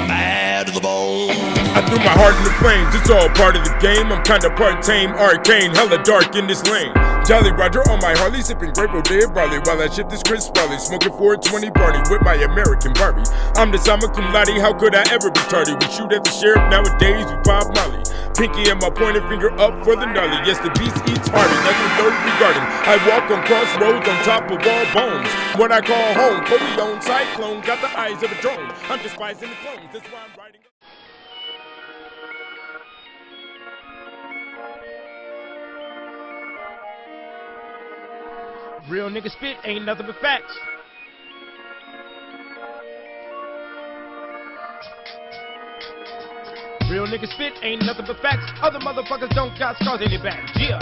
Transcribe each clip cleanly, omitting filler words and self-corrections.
bad to the bone. I threw my heart in the flames, it's all part of the game. I'm kinda part tame, arcane, hella dark in this lane. Jolly Roger on my Harley, sipping Great Rodeo barley while I ship this Chris Farley, smoking 420 Barney with my American Barbie. I'm the summa cum laude, how could I ever be tardy? We shoot at the sheriff nowadays with Bob Marley. Pinky and my pointer finger up for the gnarly. Yes, the beast eats hearty, that's what those regarding. I walk on crossroads on top of all bones. What I call home, Corleone cyclone, got the eyes of a drone. I'm despising the clones, that's why I'm writing. Real nigga spit ain't nothing but facts. Real nigga spit ain't nothing but facts. Other motherfuckers don't got scars in their back. Yeah.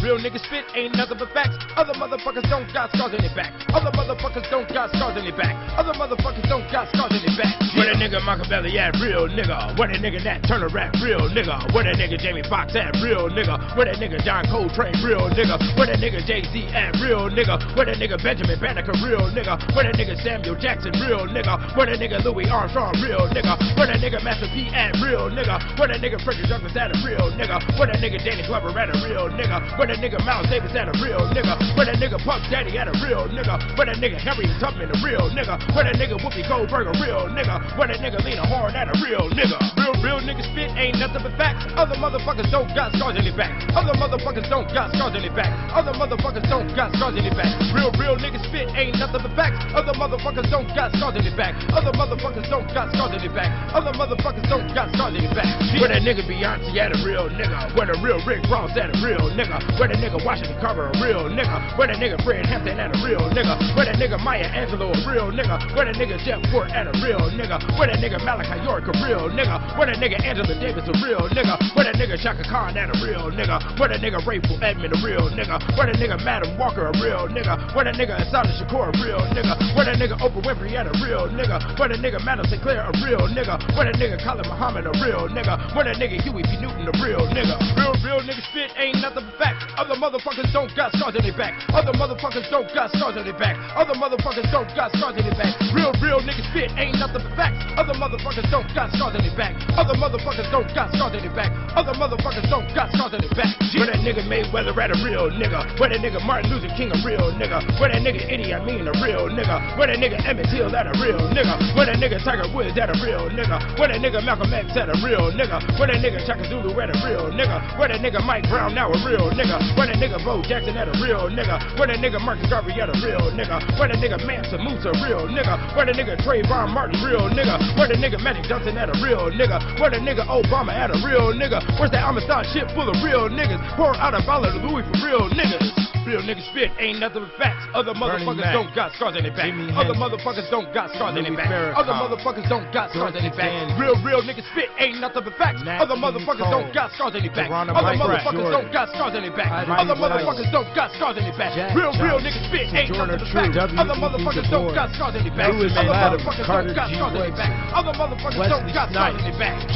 Real nigga spit ain't nothing but facts. Other motherfuckers don't got scars in their back. Other motherfuckers don't got scars in their back. Other motherfuckers don't got scars in their back. Where that nigga Machiavelli at? Real nigga. Where that nigga Nat Turner at? Real nigga. Where that nigga Jamie Foxx at? Real nigga. Where that nigga John Coltrane? Real nigga. Where that nigga Jay-Z at? Real nigga. Where that nigga Benjamin Banneker? Real nigga. Where that nigga Samuel Jackson? Real nigga. Where that nigga Louis Armstrong? Real nigga. Where that nigga Master P at? Real nigga. Where that nigga Frederick Douglass at? A real nigga. Where that nigga Danny Glover at? A real nigga. Where that nigga Miles Davis at? A real nigga. Where that nigga Puff Daddy at? A real nigga. Where that nigga Harriet Tubman? A real nigga. Where that nigga Whoopi Goldberg? A real nigga. Where that nigga Lena Horne at? A real nigga. Real nigga spit ain't nothing but facts. Other motherfuckers don't got scars in their back. Other motherfuckers don't got scars in their back. Other motherfuckers don't got scars in their back. Real nigga spit ain't nothing but facts. Other motherfuckers don't got scars in their back. Other motherfuckers don't got scars in their back. Other motherfuckers don't got scars in their back. Where that nigga Beyonce at? A real nigga. Where the real Rick Ross at? A real nigga. Where that nigga Washington Carver? A real nigga. Where that nigga Fred Hampton at? A real nigga. Where that nigga Maya Angelou? A real nigga. Where that nigga Jeff Fort at? A real nigga. Where that nigga Malachi York? A real nigga. Where that nigga Angela Davis? A real nigga. Where that nigga Shaka Khan at? A real nigga. Where that nigga Rayful Edmond? A real nigga. Where that nigga Madam Walker? A real nigga. Where that nigga Asada Shakur? A real nigga. Where that nigga Oprah Winfrey at? A real nigga. Where that nigga Madam Sinclair? A real nigga. Where that nigga Colin Muhammad? A real nigga. Where that nigga Huey P. Newton? A real nigga. Real nigga spit ain't nothing but facts. Other motherfuckers don't got scars in their back. Other motherfuckers don't got scars in their back. Other motherfuckers don't got scars in their back. Real nigga spit ain't nothing but facts. Other motherfuckers don't got scars in their back. Other motherfuckers don't got scars in their back. Other motherfuckers don't got scars in their back. Where that nigga Mayweather at? A real nigga. Where that nigga Martin Luther King? A real nigga. Where that nigga Idi Amin? A real nigga. Where that nigga Emmett Till at? A real nigga. Where that nigga Tiger Woods at? A real nigga. Where that nigga Malcolm X at? A real nigga. Where that nigga Chaka Zulu at? A real nigga. Where that nigga Mike Brown now? A real nigga. Where that nigga Bo Jackson at? A real nigga. Where that nigga Marcus Garvey at? A real nigga. Where that nigga Mansa Musa? A real nigga. Where that nigga Trayvon Martin? Real nigga. Where that nigga Magic Johnson at? A real nigga. Where that nigga Obama at? A real nigga. Where's that Amistad shit full of real niggas? Pour out a bottle of Louis for real niggas. Real nigga spit ain't nothing but facts. Other motherfuckers don't got scars in their back. Other motherfuckers don't got scars in their back. Other motherfuckers don't got scars in their back. Real nigga spit ain't nothing but facts. Other motherfuckers don't got scars in their back. Other motherfuckers don't got scars in their back. Other motherfuckers don't got scars in their back. Real nigga spit ain't nothing but facts. Other motherfuckers don't got scars in their back. Other motherfuckers don't got scars in their back. Other motherfuckers don't got scars in their back.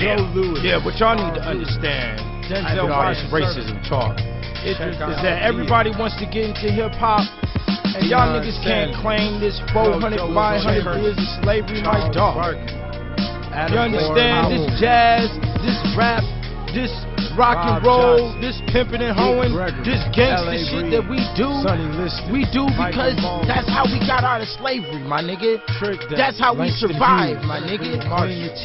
Yeah, what y'all need to understand about this racism talk is that everybody wants to get into hip-hop, and y'all niggas can't claim this 400, 500 years of slavery like dog. You understand? This jazz, this rap, this rock and roll, this pimping and hoeing, this gangster shit that we do because that's how we got out of slavery, my nigga. That's how we survived, my nigga.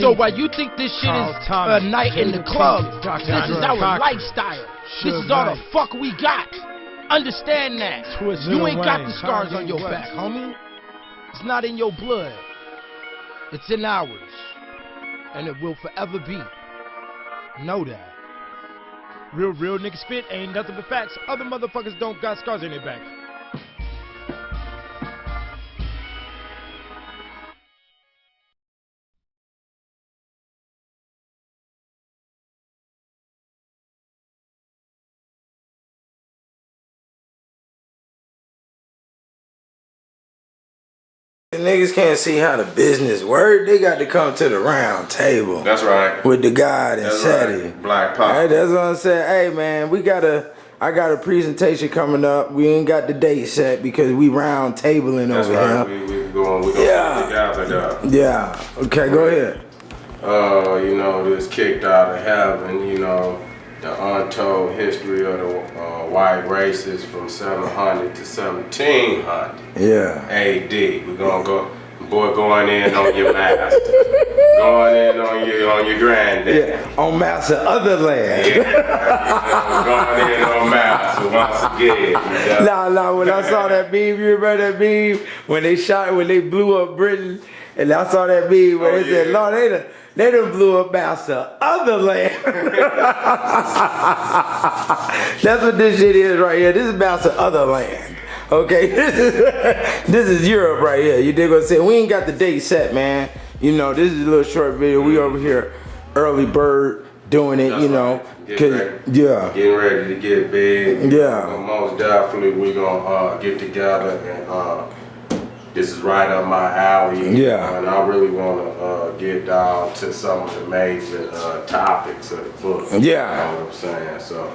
So while you think this shit is a night in the club, this is our lifestyle. This is all the fuck we got. Understand that. You ain't got the scars on your back, homie. It's not in your blood. It's in ours. And it will forever be. Know that. Real nigga spit ain't nothing but facts. Other motherfuckers don't got scars in their back. Niggas can't see how the business work. They got to come to the round table. That's right. With the God and set it. Black Pop. Right, that's what I'm saying. Hey man, we gotta. I got a presentation coming up. We ain't got the date set because we round tabling That's over right. here. We going together though. Yeah. Okay, go ahead. You know, this kicked out of heaven, you know, the untold history of the white races from 700 to 1700 AD. We're gonna go, boy, going in on your master. Going in on your granddad. Yeah, on master other land. Yeah, going in on master once again. You know? Nah, when I saw that meme, you remember that meme? When they blew up Britain, and I saw that meme where they said, Lord, they done blew up master other land. That's what this shit is right here. This is master other land. Okay, this is Europe right here. You dig what I'm saying? We ain't got the date set, man. You know, this is a little short video. We over here, early bird, doing it. That's you know, getting ready to get big. Yeah. Most definitely, we gonna get together, and this is right up my alley. Yeah. And I really wanna get down to some of the major topics of the book. Yeah. You know what I'm saying? So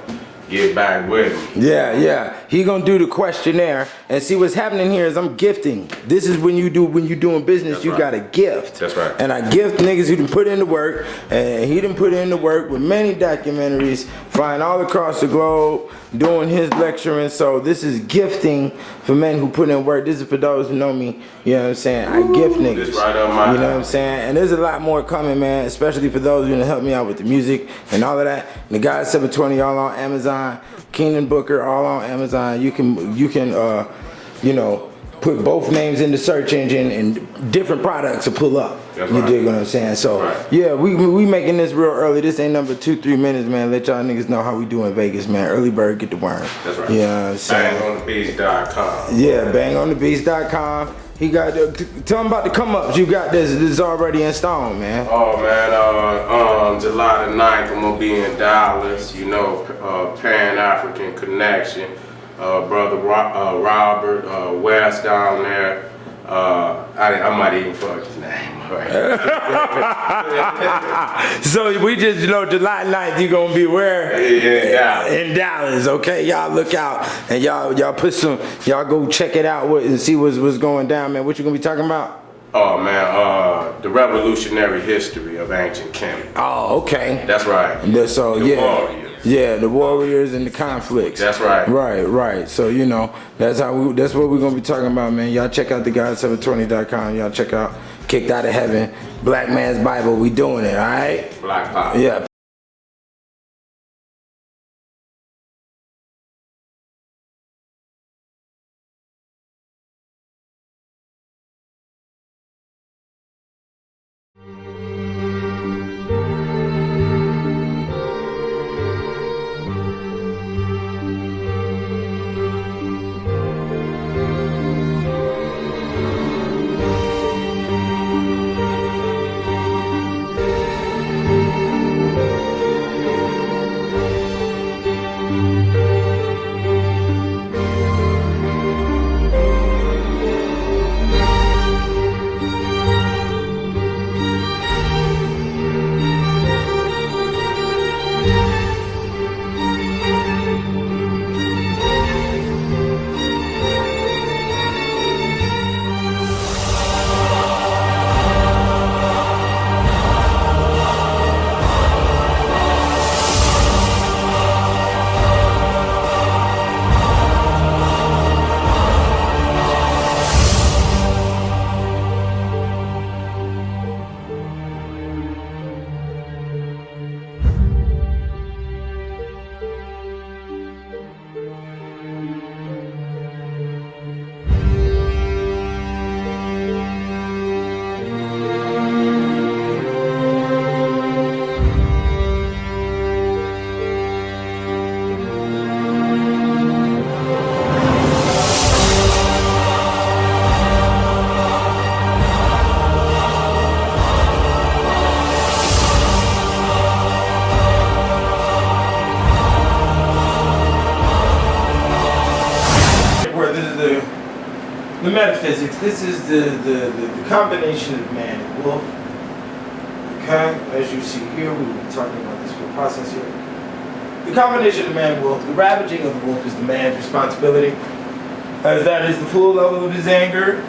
get back with me. Yeah. He gonna do the questionnaire and see what's happening here is I'm gifting. This is when you doing business. That's you right. gotta gift. That's right. And I gift niggas who done put in the work, and he done put in the work with many documentaries, flying all across the globe, doing his lecturing. So this is gifting for men who put in work. This is for those who know me. You know what I'm saying? I gift niggas. This right up my You know what I'm saying? And there's a lot more coming, man. Especially for those who gonna help me out with the music and all of that. And the guys 720 all on Amazon. Keenan Booker all on Amazon. You can you know, put both names in the search engine and different products will pull up. That's you right. dig what I'm saying? So Right. yeah, we making this real early. This ain't number 2-3 minutes, man. Let y'all niggas know how we do in Vegas, man. Early bird get the worm. That's right. You know what I'm saying? BangOnTheBeats.com. Yeah, bangonthebeats.com. He got tell him about the come ups. You got this. This is already in stone, man. Oh man, July the 9th, I'm gonna be in Dallas. You know, Pan African Connection. Brother Robert West down there. I might even fuck his name. Right? So we just, you know, July 9th, you gonna be where? In Dallas, okay? Y'all look out and y'all put y'all go check it out and see what's going down, man. What you gonna be talking about? Oh man, the revolutionary history of ancient Kemet. Oh, okay. That's right. So The warriors. Yeah, the warriors and the conflicts. That's right. Right. So you know, that's what we're gonna be talking about, man. Y'all check out the guy720.com. Y'all check out Kicked Out of Heaven, Black Man's Bible. We doing it, all right? Black Power. Yeah. The metaphysics. This is the combination of man and wolf. Okay, as you see here, we will be talking about this whole process here. the combination of man-wolf, the ravaging of the wolf is the man's responsibility, as that is the full level of his anger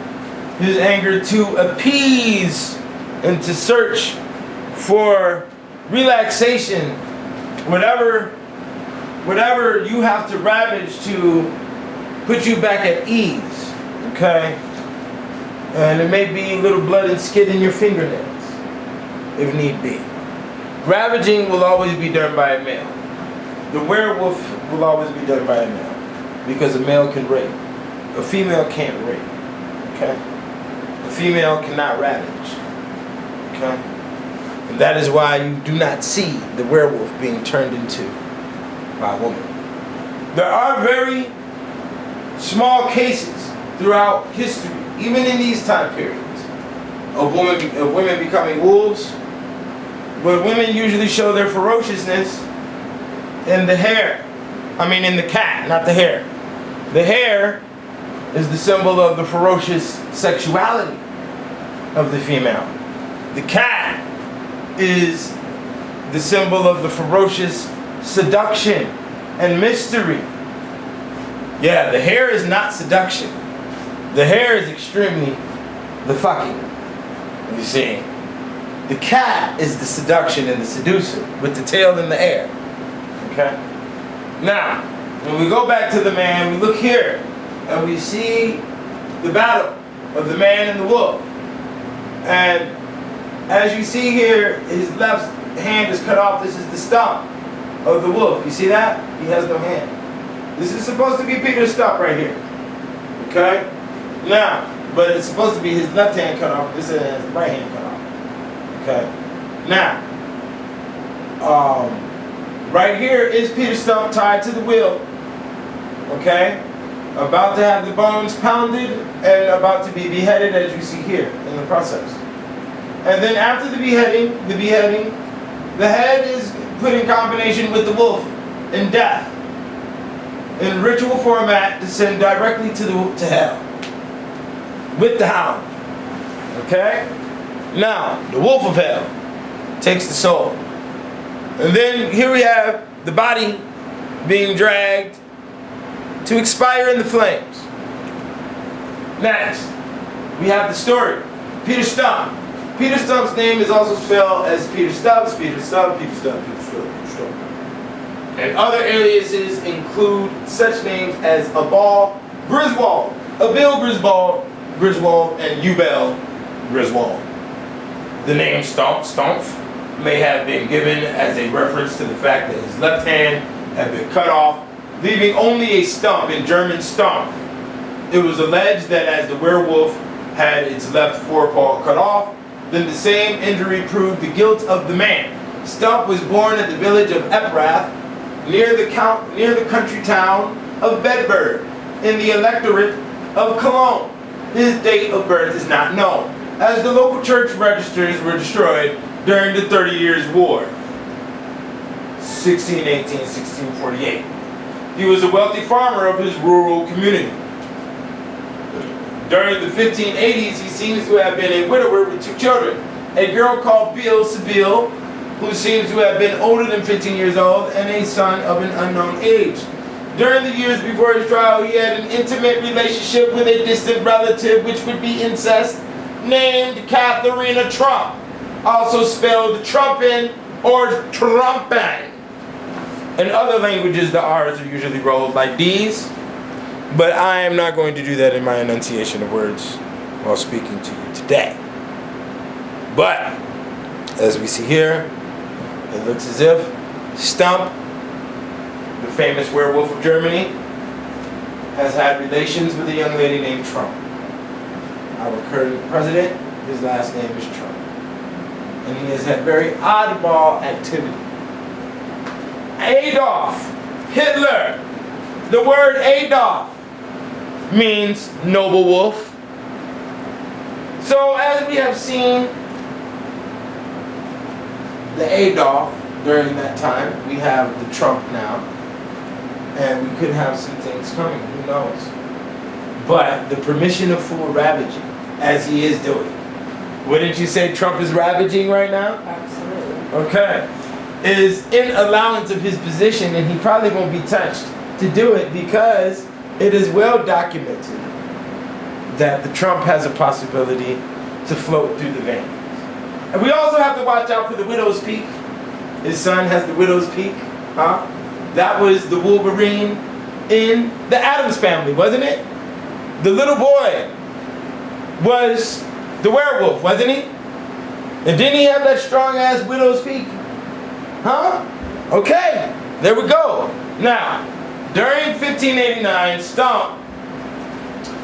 to appease and to search for relaxation, whatever you have to ravage to put you back at ease, okay? And it may be a little blood and skin in your fingernails, if need be. Ravaging will always be done by a male. The werewolf will always be done by a male, because a male can rape. A female can't rape, okay? A female cannot ravage, okay? And that is why you do not see the werewolf being turned into by a woman. There are very small cases throughout history, even in these time periods, of women becoming wolves, but women usually show their ferociousness in the hair. I mean in the cat, not the hair. The hair is the symbol of the ferocious sexuality of the female. The cat is the symbol of the ferocious seduction and mystery. Yeah, the hair is not seduction. The hair is extremely the fucking. You see, the cat is the seduction and the seducer with the tail in the air. Okay? Now, when we go back to the man, we look here and we see the battle of the man and the wolf. And as you see here, his left hand is cut off. This is the stump of the wolf. You see that? He has no hand. This is supposed to be Peter's stump right here. Okay? Now, but it's supposed to be his left hand cut off. This is his right hand cut off. Okay? Now, right here is Peter's stump tied to the wheel. Okay? About to have the bones pounded and about to be beheaded, as you see here in the process. And then after the beheading, the head is put in combination with the wolf in death, in ritual format, to send directly to hell with the hound. Okay? Now, the wolf of hell takes the soul. And then here we have the body being dragged to expire in the flames. Next, we have the story. Peter Stump. Peter Stump's name is also spelled as Peter Stubbs, Peter Stubb, Peter Stubb, Peter Stubb, Peter Stubb. And other aliases include such names as Abal Griswold, Abil Griswold, and Ubel Griswold. The name Stumpf may have been given as a reference to the fact that his left hand had been cut off, leaving only a stump, in German Stumpf. It was alleged that as the werewolf had its left forepaw cut off, then the same injury proved the guilt of the man. Stump was born at the village of Eprath, near the country town of Bedburg, in the electorate of Cologne. His date of birth is not known, as the local church registers were destroyed during the 30 Years' War, 1618-1648. He was a wealthy farmer of his rural community. During the 1580s, he seems to have been a widower with 2 children, a girl called Sabile, who seems to have been older than 15 years old, and a son of an unknown age. During the years before his trial, he had an intimate relationship with a distant relative, which would be incest, named Katharina Trump, also spelled Trumpin or Trumpen. In other languages, the R's are usually rolled like D's, but I am not going to do that in my enunciation of words while speaking to you today. But, as we see here, it looks as if Stump, the famous werewolf of Germany, has had relations with a young lady named Trump. Our current president, his last name is Trump. And he has had very oddball activity. Adolf Hitler. The word Adolf means noble wolf. So as we have seen the Adolf during that time, we have the Trump now. And we could have some things coming, who knows. But the permission of full ravaging, as he is doing. Wouldn't you say Trump is ravaging right now? Absolutely. Okay. is in allowance of his position, and he probably won't be touched to do it because it is well documented that the Trump has a possibility to float through the veins. And we also have to watch out for the widow's peak. His son has the widow's peak, huh? That was the Wolverine in the Addams Family, wasn't it? The little boy was the werewolf, wasn't he? And didn't he have that strong ass widow's peak? Huh? Okay, there we go. Now, during 1589, Stump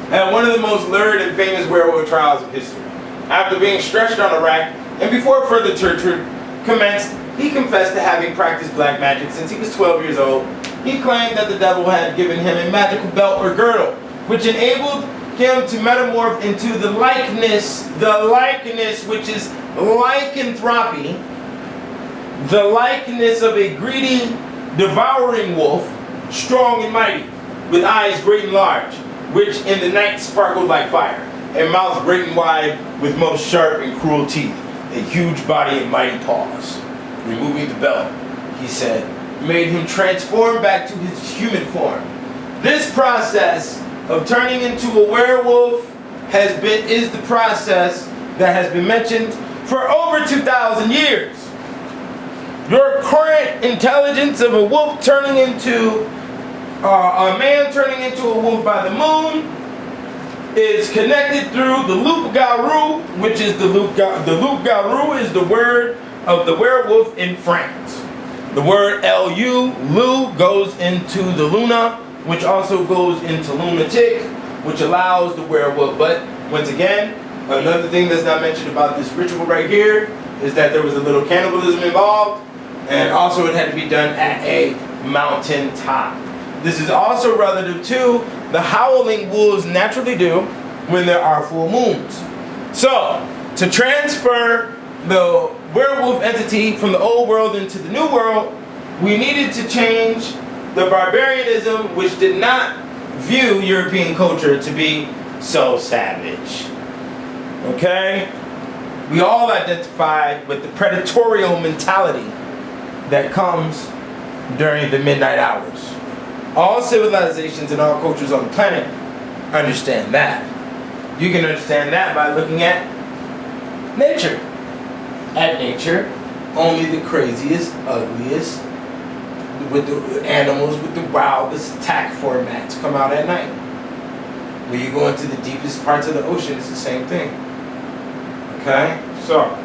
had one of the most lurid and famous werewolf trials of history. After being stretched on a rack, and before further torture commenced, he confessed to having practiced black magic since he was 12 years old. He claimed that the devil had given him a magical belt or girdle, which enabled him to metamorph into the likeness which is lycanthropy, the likeness of a greedy, devouring wolf, strong and mighty, with eyes great and large, which in the night sparkled like fire, and mouth great and wide, with most sharp and cruel teeth, a huge body and mighty paws. Removing the belt, he said, made him transform back to his human form. This process of turning into a werewolf is the process that has been mentioned for over 2,000 years. Your current intelligence of a wolf turning into a man turning into a wolf by the moon is connected through the loup-garou, which is the loup-garou is the word of the werewolf in France. The word Lu goes into the Luna, which also goes into lunatic, which allows the werewolf. But once again, another thing that's not mentioned about this ritual right here is that there was a little cannibalism involved, and also it had to be done at a mountain top. This is also relative to the howling wolves naturally do when there are full moons. So, to transfer the werewolf entity from the old world into the new world, we needed to change the barbarianism, which did not view European culture to be so savage. Okay? We all identify with the predatorial mentality that comes during the midnight hours. All civilizations and all cultures on the planet understand that. You can understand that by looking at nature. At nature, only the craziest, ugliest, with the animals with the wildest attack formats come out at night. When you go into the deepest parts of the ocean, it's the same thing. Okay? So,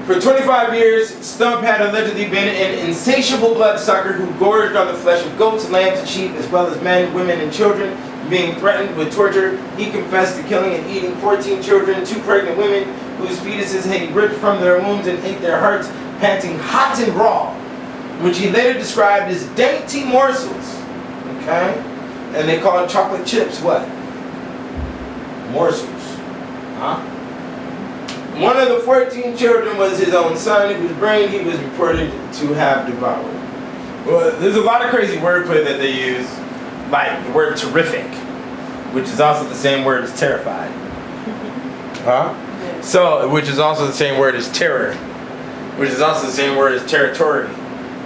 for 25 years, Stump had allegedly been an insatiable bloodsucker who gorged on the flesh of goats, lambs, and sheep, as well as men, women, and children. Being threatened with torture, he confessed to killing and eating 14 children, 2 pregnant women, whose fetuses he ripped from their wombs and ate their hearts, panting hot and raw, which he later described as dainty morsels. Okay? And they called chocolate chips what? Morsels. Huh? One of the 14 children was his own son, whose brain he was reported to have devoured. Well, there's a lot of crazy wordplay that they use, like the word terrific, which is also the same word as terrified. Huh? So, which is also the same word as terror, which is also the same word as territory.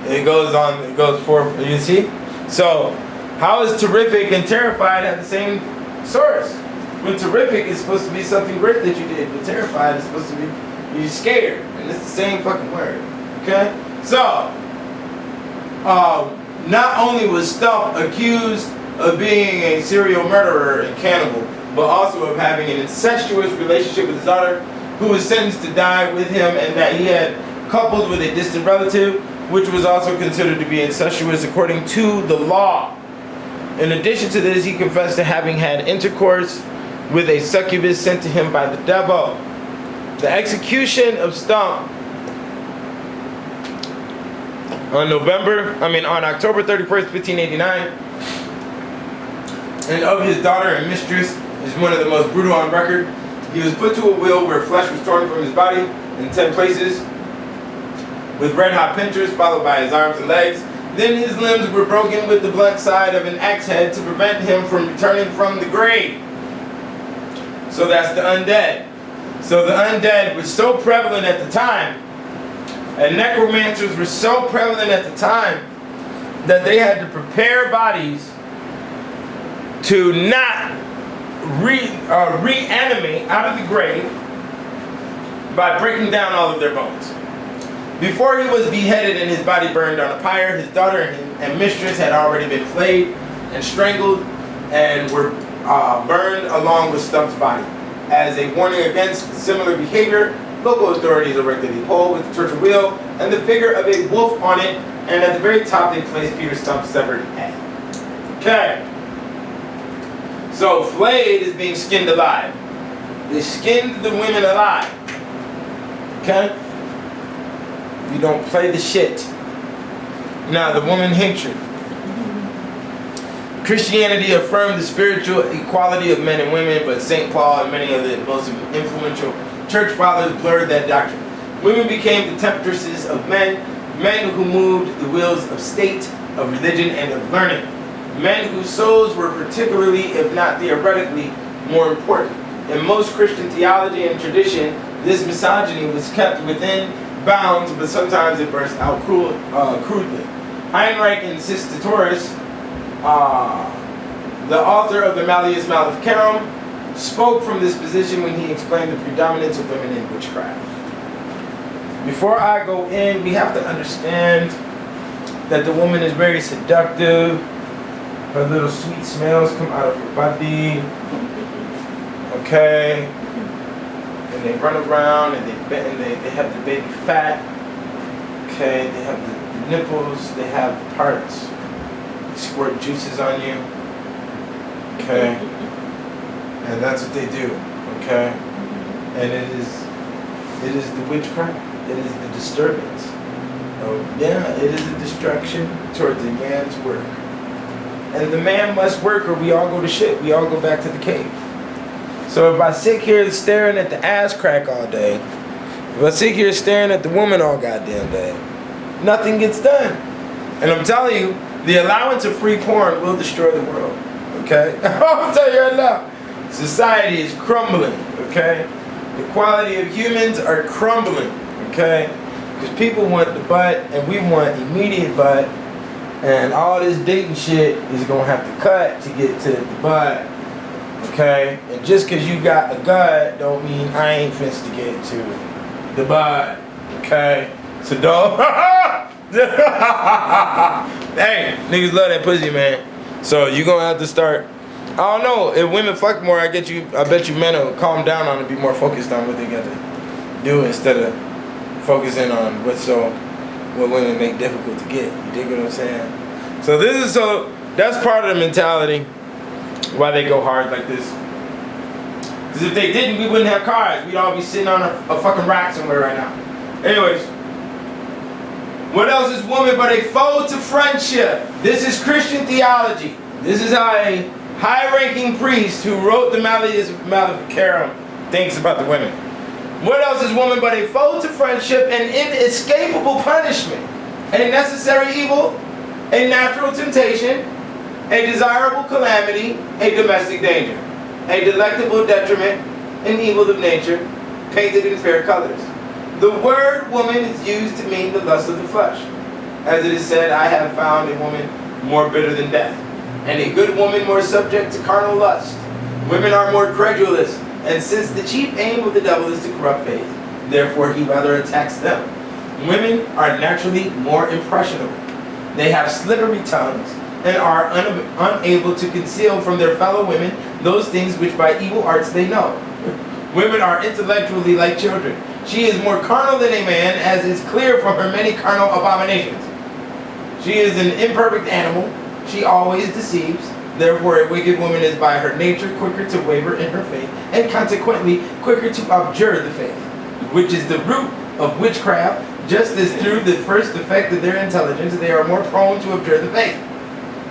It goes on, it goes forth, you see? So, how is terrific and terrified have the same source? When terrific is supposed to be something great that you did, but terrified is supposed to be you're scared, and it's the same fucking word. Okay? So, not only was Stump accused of being a serial murderer and cannibal, but also of having an incestuous relationship with his daughter, who was sentenced to die with him, and that he had coupled with a distant relative, which was also considered to be incestuous according to the law. In addition to this, he confessed to having had intercourse with a succubus sent to him by the devil. The execution of Stump on October 31st, 1589, and of his daughter and mistress is one of the most brutal on record. He was put to a wheel where flesh was torn from his body in 10 places with red hot pincers, followed by his arms and legs. Then his limbs were broken with the blunt side of an axe head to prevent him from returning from the grave. So that's the undead. So the undead was so prevalent at the time And necromancers were so prevalent at the time that they had to prepare bodies to not reanimate out of the grave by breaking down all of their bones. Before he was beheaded and his body burned on a pyre, his daughter and mistress had already been flayed and strangled and were burned along with Stump's body. As a warning against similar behavior, local authorities erected a pole with a torture wheel and the figure of a wolf on it, and at the very top they placed Peter Stump's severed head. Okay. So flayed is being skinned alive. They skinned the women alive. Okay? You don't play the shit. Now the woman hatred. Christianity affirmed the spiritual equality of men and women, but St. Paul and many of the most influential church fathers blurred that doctrine. Women became the temptresses of men who moved the wheels of state, of religion, and of learning. Men whose souls were particularly, if not theoretically, more important. In most Christian theology and tradition, this misogyny was kept within bounds, but sometimes it burst out crudely. Heinrich Insistoris, the author of the Malleus Maleficarum, spoke from this position when he explained the predominance of women in witchcraft. Before I go in, we have to understand that the woman is very seductive. Her little sweet smells come out of her body. Okay? And they run around and they have the baby fat. Okay? They have the nipples, they have the parts. They squirt juices on you. Okay? And that's what they do. Okay? And it is the witchcraft. It is the disturbance. Yeah, it is a distraction towards a man's work. And the man must work or we all go to shit. We all go back to the cave. So if I sit here staring at the ass crack all day, if I sit here staring at the woman all goddamn day, nothing gets done. And I'm telling you, the allowance of free porn will destroy the world. Okay? I'll tell you right now. Society is crumbling. Okay? The quality of humans are crumbling. Okay? Because people want the butt and we want immediate butt. And all this dating shit is going to have to cut to get to the butt. Okay? And just because you got a gut don't mean I ain't finna to get to the butt. Okay? So don't. Hey, niggas love that pussy, man. So you're going to have to start. I don't know. If women fuck more, I bet you men will calm down on it and be more focused on what they got to do instead of focusing on what women make difficult to get. You dig what I'm saying? So that's part of the mentality why they go hard like this. Because if they didn't, we wouldn't have cars. We'd all be sitting on a fucking rack somewhere right now. Anyways, what else is woman but a foe to friendship? This is Christian theology. This is how a high-ranking priest who wrote the Malleus Maleficarum thinks about the women. What else is woman but a foe to friendship and inescapable punishment? A necessary evil, a natural temptation, a desirable calamity, a domestic danger, a delectable detriment, an evil of nature, painted in fair colors. The word woman is used to mean the lust of the flesh. As it is said, I have found a woman more bitter than death, and a good woman more subject to carnal lust. Women are more credulous, and since the chief aim of the devil is to corrupt faith, therefore he rather attacks them. Women are naturally more impressionable. They have slippery tongues and are unable to conceal from their fellow women those things which by evil arts they know. Women are intellectually like children. She is more carnal than a man, as is clear from her many carnal abominations. She is an imperfect animal. She always deceives. Therefore, a wicked woman is by her nature quicker to waver in her faith, and consequently quicker to abjure the faith, which is the root of witchcraft. Just as through the first defect of their intelligence, they are more prone to abjure the faith.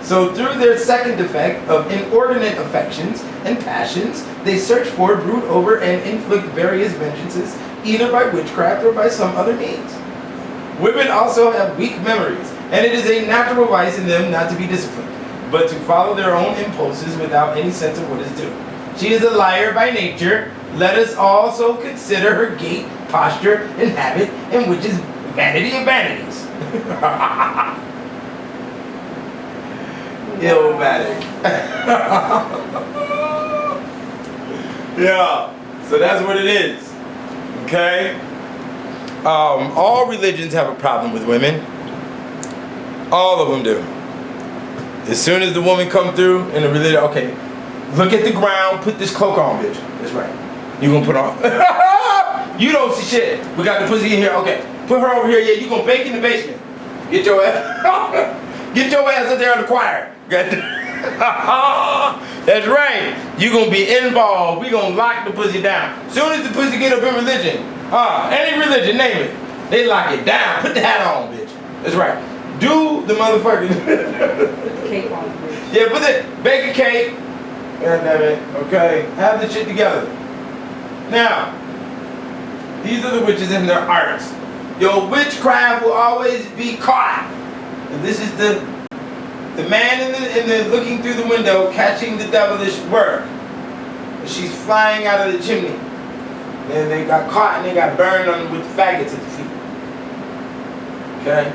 So through their second defect of inordinate affections and passions, they search for, brood over, and inflict various vengeances, either by witchcraft or by some other means. Women also have weak memories, and it is a natural vice in them not to be disciplined, but to follow their own impulses without any sense of what is due. She is a liar by nature. Let us also consider her gait, posture, and habit, and which is Vanity of vanities. Illmatic. Yeah, so that's what it is. Okay? All religions have a problem with women. All of them do. As soon as the woman come through in the religion, okay, look at the ground, put this cloak on, bitch. That's right. You gonna put on. You don't see shit. We got the pussy in here. Okay, put her over here. Yeah, you gonna bake in the basement. Get your ass. Get your ass up there in the choir. That's right. You gonna be involved. We gonna lock the pussy down. Soon as the pussy get up in religion, any religion, name it, they lock it down. Put the hat on, bitch. That's right. Do the motherfucking Put the cake on, bitch. yeah, put it. Bake a cake. God damn it. Okay, have the shit together. Now, these are the witches and their arts. Your witchcraft will always be caught. And this is the man in the looking through the window catching the devilish work. She's flying out of the chimney. And they got caught and they got burned on with faggots at the feet. Okay?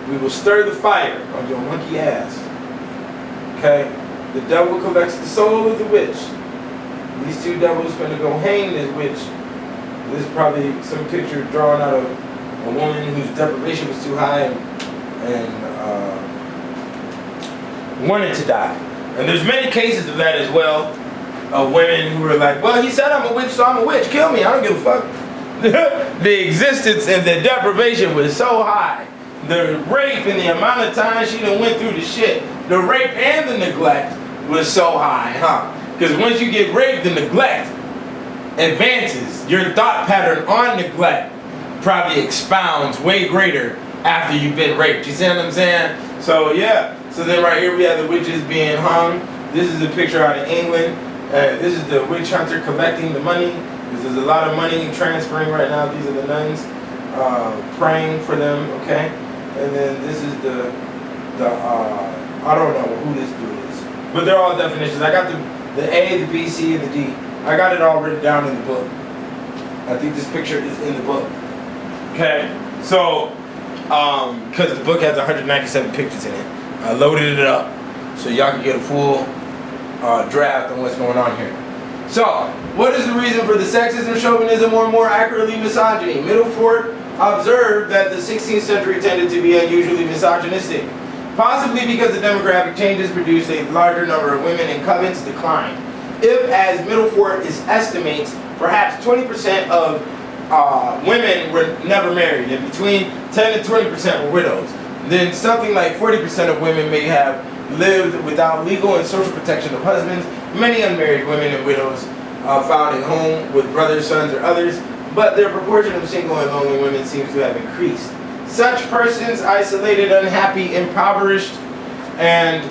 We will stir the fire on your monkey ass. Okay? The devil collects the soul of the witch. These two devils gonna go hang this witch. This is probably some picture drawn out of a woman whose deprivation was too high and wanted to die. And there's many cases of that as well, of women who were like, well, he said I'm a witch, so I'm a witch. Kill me, I don't give a fuck. The existence and the deprivation was so high. The rape and the amount of time she done went through the shit, the rape and the neglect was so high, huh? Because once you get raped, the neglect advances. Your thought pattern on neglect probably expounds way greater after you've been raped. You see what I'm saying? So yeah. So then right here we have the witches being hung. This is a picture out of England. This is the witch hunter collecting the money. There's a lot of money transferring right now. These are the nuns praying for them. Okay. And then this is the I don't know who this dude is, but they're all definitions. I got the A, the B, C, and the D. I got it all written down in the book. I think this picture is in the book. Okay, so because the book has 197 pictures in it, I loaded it up so y'all can get a full draft on what's going on here. So, what is the reason for the sexism, chauvinism, or more accurately misogyny? Middlefort observed that the 16th century tended to be unusually misogynistic, possibly because the demographic changes produced a larger number of women and covens declined. If, as Middlefort estimates, perhaps 20% of women were never married, and between 10 and 20% were widows, then something like 40% of women may have lived without legal and social protection of husbands. Many unmarried women and widows found a home with brothers, sons, or others, but their proportion of single and lonely women seems to have increased. Such persons, isolated, unhappy, impoverished, and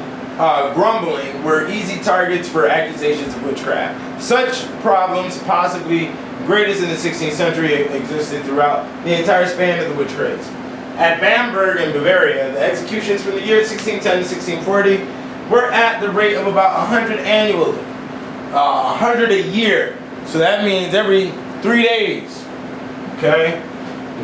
grumbling, were easy targets for accusations of witchcraft. Such problems, possibly greatest in the 16th century, existed throughout the entire span of the witch craze. At Bamberg in Bavaria, the executions from the year 1610 to 1640 were at the rate of about 100 annually. 100 a year. So that means every 3 days. Okay?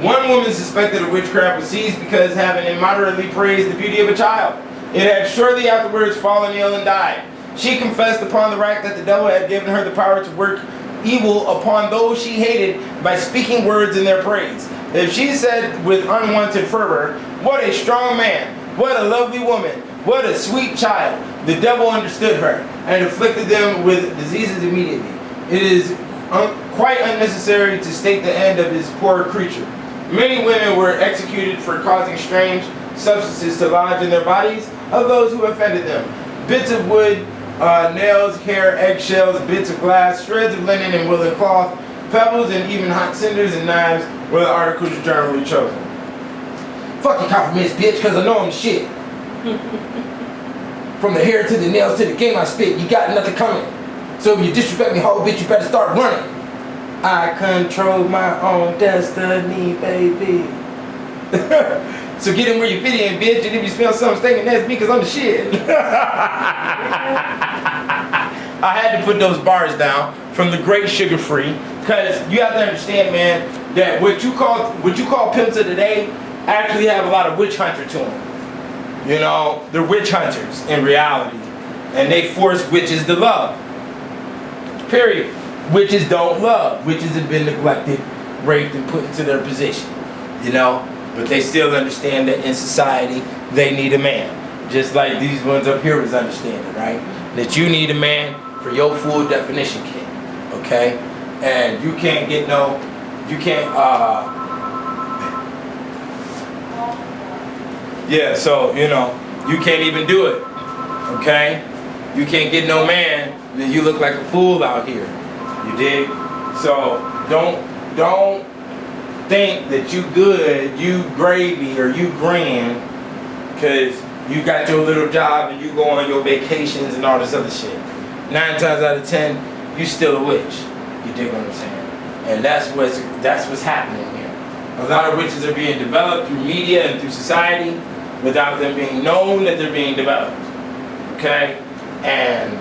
One woman suspected of witchcraft was seized because having immoderately praised the beauty of a child. It had shortly afterwards fallen ill and died. She confessed upon the right that the devil had given her the power to work evil upon those she hated by speaking words in their praise. If she said with unwanted fervor, "What a strong man, what a lovely woman, what a sweet child," the devil understood her and afflicted them with diseases immediately. It is quite unnecessary to state the end of this poor creature. Many women were executed for causing strange substances to lodge in their bodies of those who offended them. Bits of wood, nails, hair, eggshells, bits of glass, shreds of linen and woolen cloth, pebbles, and even hot cinders and knives were the articles generally chosen. Fucking compliments, bitch, because I know I'm shit. From the hair to the nails to the game I spit, you got nothing coming. So if you disrespect me, whole bitch, you better start running. I control my own destiny, baby. So get in where you fit in, bitch, and if you smell something stinking, that's me, because I'm the shit. I had to put those bars down from the great Sugar Free, because you have to understand, man, that what you call pimps of today actually have a lot of witch hunter to them. You know, they're witch hunters in reality, and they force witches to love. Period. Witches don't love. Witches have been neglected, raped, and put into their position. You know, but they still understand that in society they need a man, just like these ones up here was understanding, right? That you need a man for your full definition, kid. Okay, and you can't get no, you can't. Yeah, so, you know, you can't even do it, okay? You can't get no man, then you look like a fool out here, you dig? So, don't think that you good, you gravy, or you grand, because you got your little job and you go on your vacations and all this other shit. 9 times out of 10, you still a witch, you dig what I'm saying? And that's what's happening here. A lot of witches are being developed through media and through society, without them being known that they're being developed, okay? And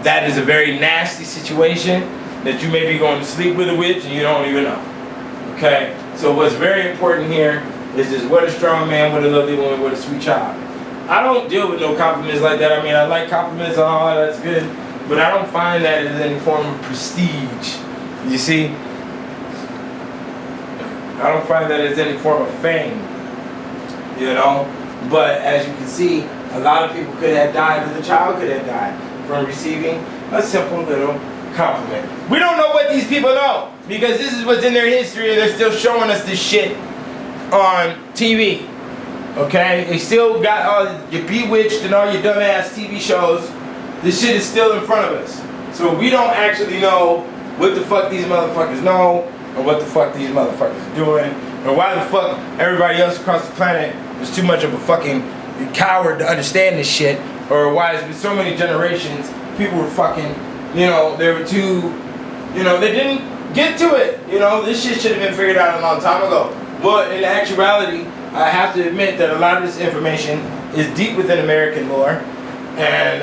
that is a very nasty situation that you may be going to sleep with a witch and you don't even know, okay? So what's very important here is just what a strong man, what a lovely woman, what a sweet child. I don't deal with no compliments like that. I mean, I like compliments and all that's good, but I don't find that as any form of prestige, you see? I don't find that as any form of fame. You know, but as you can see, a lot of people could have died, or the child could have died from receiving a simple little compliment. We don't know what these people know, because this is what's in their history and they're still showing us this shit on TV. Okay? They still got all your Bewitched and all your dumbass TV shows. This shit is still in front of us. So we don't actually know what the fuck these motherfuckers know, or what the fuck these motherfuckers are doing, or why the fuck everybody else across the planet was too much of a fucking coward to understand this shit, or why it's been so many generations, people were fucking, you know, they were too, you know, they didn't get to it. You know, this shit should have been figured out a long time ago. But in actuality, I have to admit that a lot of this information is deep within American lore, and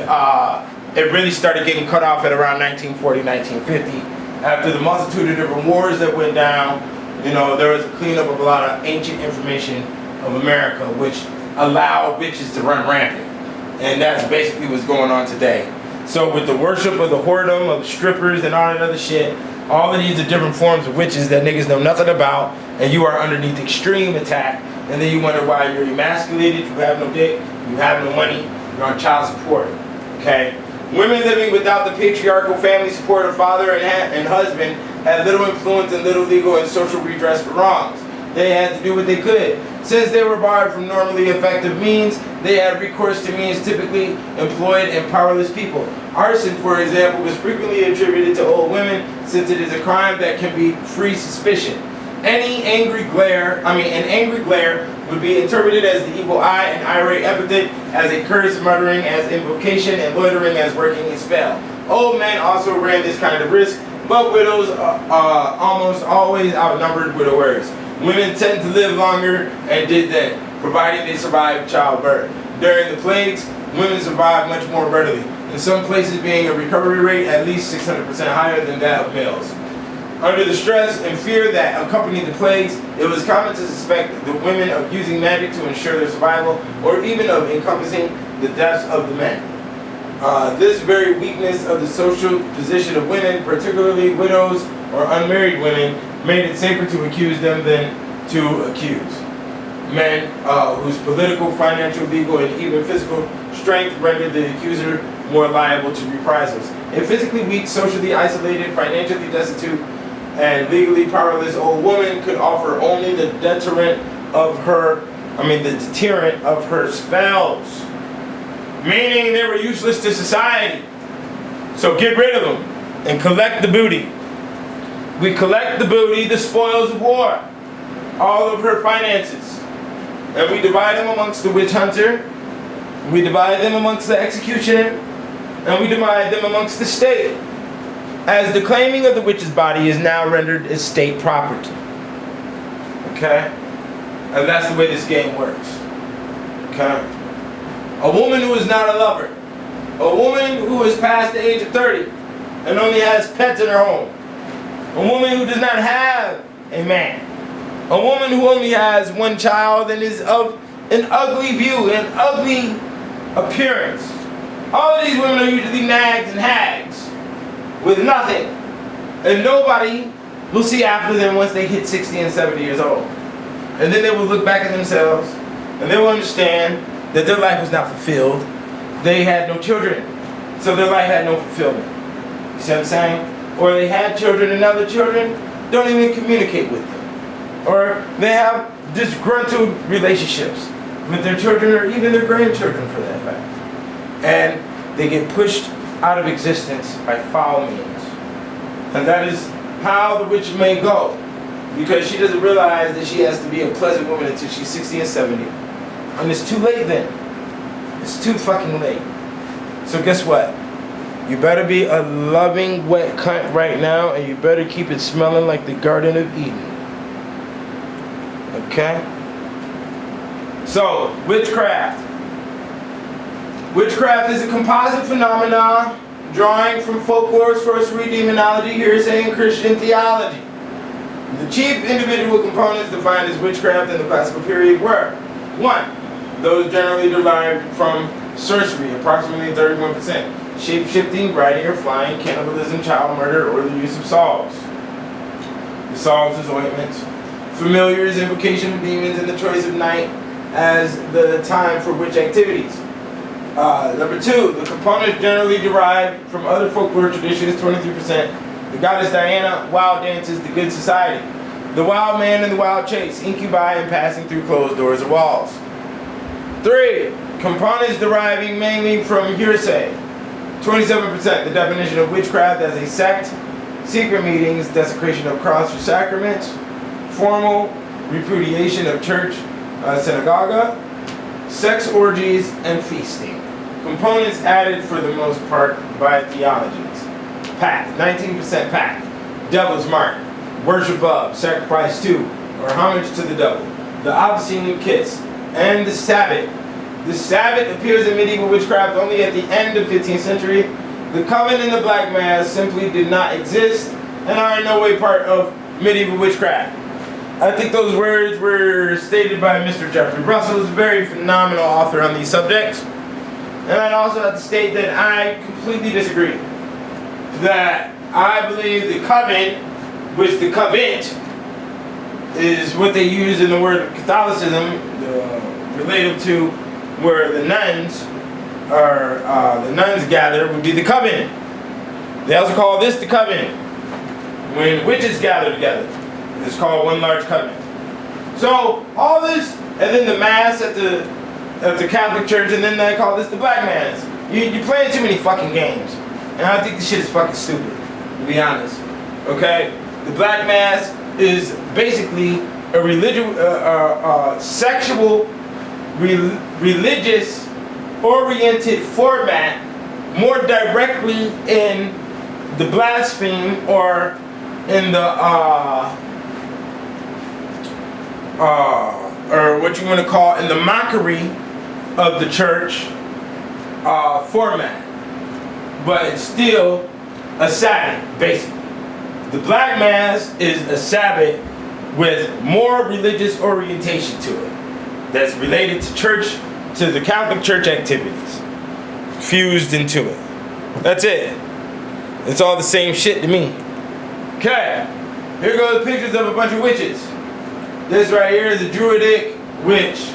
it really started getting cut off at around 1940, 1950, after the multitude of different wars that went down. You know, there was a cleanup of a lot of ancient information of America, which allowed witches to run rampant. And that's basically what's going on today. So with the worship of the whoredom, of strippers and all that other shit, all of these are different forms of witches that niggas know nothing about, and you are underneath extreme attack, and then you wonder why you're emasculated, you have no dick, you have no money, you're on child support, okay? Women living without the patriarchal family support of father and husband had little influence and little legal and social redress for wrongs. They had to do what they could. Since they were barred from normally effective means, they had recourse to means typically employed in powerless people. Arson, for example, was frequently attributed to old women, since it is a crime that can be free suspicion. An angry glare would be interpreted as the evil eye, and irate epithet as a curse, muttering as invocation, and loitering as working a spell. Old men also ran this kind of risk, but widows almost always outnumbered widowers. Women tend to live longer and did that, providing they survived childbirth. During the plagues, women survived much more readily, in some places being a recovery rate at least 600% higher than that of males. Under the stress and fear that accompanied the plagues, it was common to suspect the women of using magic to ensure their survival, or even of encompassing the deaths of the men. This very weakness of the social position of women, particularly widows or unmarried women, made it safer to accuse them than to accuse. Men whose political, financial, legal, and even physical strength rendered the accuser more liable to reprisals. A physically weak, socially isolated, financially destitute, and legally powerless old woman could offer only the deterrent of her spells. Meaning they were useless to society. So get rid of them and collect the booty. We collect the booty, the spoils of war, all of her finances, and we divide them amongst the witch hunter, we divide them amongst the executioner, and we divide them amongst the state, as the claiming of the witch's body is now rendered as state property. Okay? And that's the way this game works. Okay? A woman who is not a lover, a woman who is past the age of 30 and only has pets in her home, A woman who does not have a man. A woman who only has one child and is of an ugly view, an ugly appearance. All of these women are usually nags and hags with nothing. And nobody will see after them once they hit 60 and 70 years old. And then they will look back at themselves and they will understand that their life was not fulfilled. They had no children, so their life had no fulfillment. You see what I'm saying? Or they had children and now the children don't even communicate with them. Or they have disgruntled relationships with their children or even their grandchildren for that fact. And they get pushed out of existence by foul means. And that is how the witch may go. Because she doesn't realize that she has to be a pleasant woman until she's 60 and 70. And it's too late then. It's too fucking late. So guess what? You better be a loving wet cunt right now, and you better keep it smelling like the Garden of Eden. Okay? So, witchcraft. Witchcraft is a composite phenomenon drawing from folklore, sorcery, demonology, hearsay, and Christian theology. The chief individual components defined as witchcraft in the classical period were 1. Those generally derived from sorcery, approximately 31%. Shape-shifting, writing or flying, cannibalism, child murder, or the use of salves. The salves as ointments. Familiars, invocation of demons, and the choice of night as the time for witch activities. Number 2, the components generally derived from other folklore traditions, 23%. The goddess Diana, wild dances, the good society. The wild man and the wild chase, incubi and passing through closed doors or walls. 3, components deriving mainly from hearsay, 27%. The definition of witchcraft as a sect, secret meetings, desecration of cross or sacraments, formal repudiation of church, synagogue, sex orgies, and feasting. Components added for the most part by theologies. Pact, 19% pact, devil's mark, worship of, sacrifice to, or homage to the devil, the obscene kiss, and the Sabbath. The Sabbath appears in medieval witchcraft only at the end of 15th century. The coven and the black mass simply did not exist and are in no way part of medieval witchcraft. I think those words were stated by Mr. Jeffrey Russell, who's a very phenomenal author on these subjects. And I'd also have to state that I completely disagree. That I believe the coven, which the covenant is what they use in the word of Catholicism, related to where the nuns gather, would be the covenant. They also call this the covenant. When witches gather together, it's called one large covenant. So all this, and then the mass at the Catholic Church, and then they call this the black mass. You're playing too many fucking games, and I think this shit is fucking stupid, to be honest. Okay, the black mass is basically a sexual, religious oriented format, more directly in the blaspheme or in the or what you want to call in the mockery of the church format, but it's still a Sabbath basically. The black mass is a Sabbath with more religious orientation to it that's related to church, to the Catholic Church activities, fused into it. That's it. It's all the same shit to me. Okay, here go the pictures of a bunch of witches. This right here is a Druidic witch.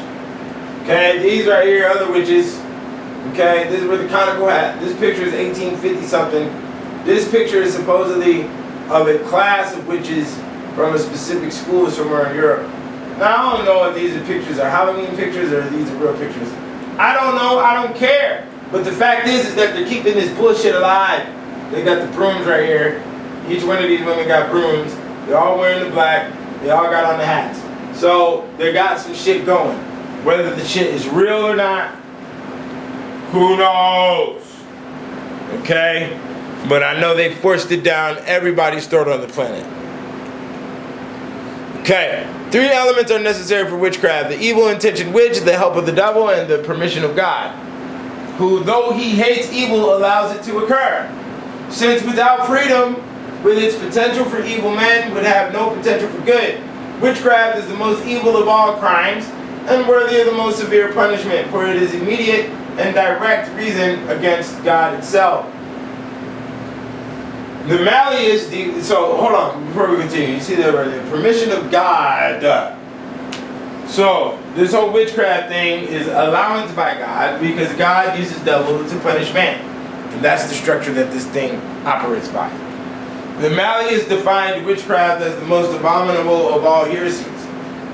Okay, these right here are other witches. Okay, this is with the conical hat. This picture is 1850 something. This picture is supposedly of a class of witches from a specific school somewhere in Europe. Now, I don't know if these are pictures are Halloween pictures or if these are real pictures. I don't know, I don't care. But the fact is that they're keeping this bullshit alive. They got the brooms right here. Each one of these women got brooms. They're all wearing the black. They all got on the hats. So, they got some shit going. Whether the shit is real or not, who knows? Okay? But I know they forced it down everybody's throat on the planet. Okay, 3 elements are necessary for witchcraft: the evil intentioned witch, the help of the devil, and the permission of God, who, though he hates evil, allows it to occur. Since without freedom, with its potential for evil men, would have no potential for good. Witchcraft is the most evil of all crimes, and worthy of the most severe punishment, for it is immediate and direct reason against God itself. The malleus, so hold on, before we continue, you see that right there, permission of God. So, this whole witchcraft thing is allowance by God, because God uses devil to punish man. And that's the structure that this thing operates by. The malleus defined witchcraft as the most abominable of all heresies.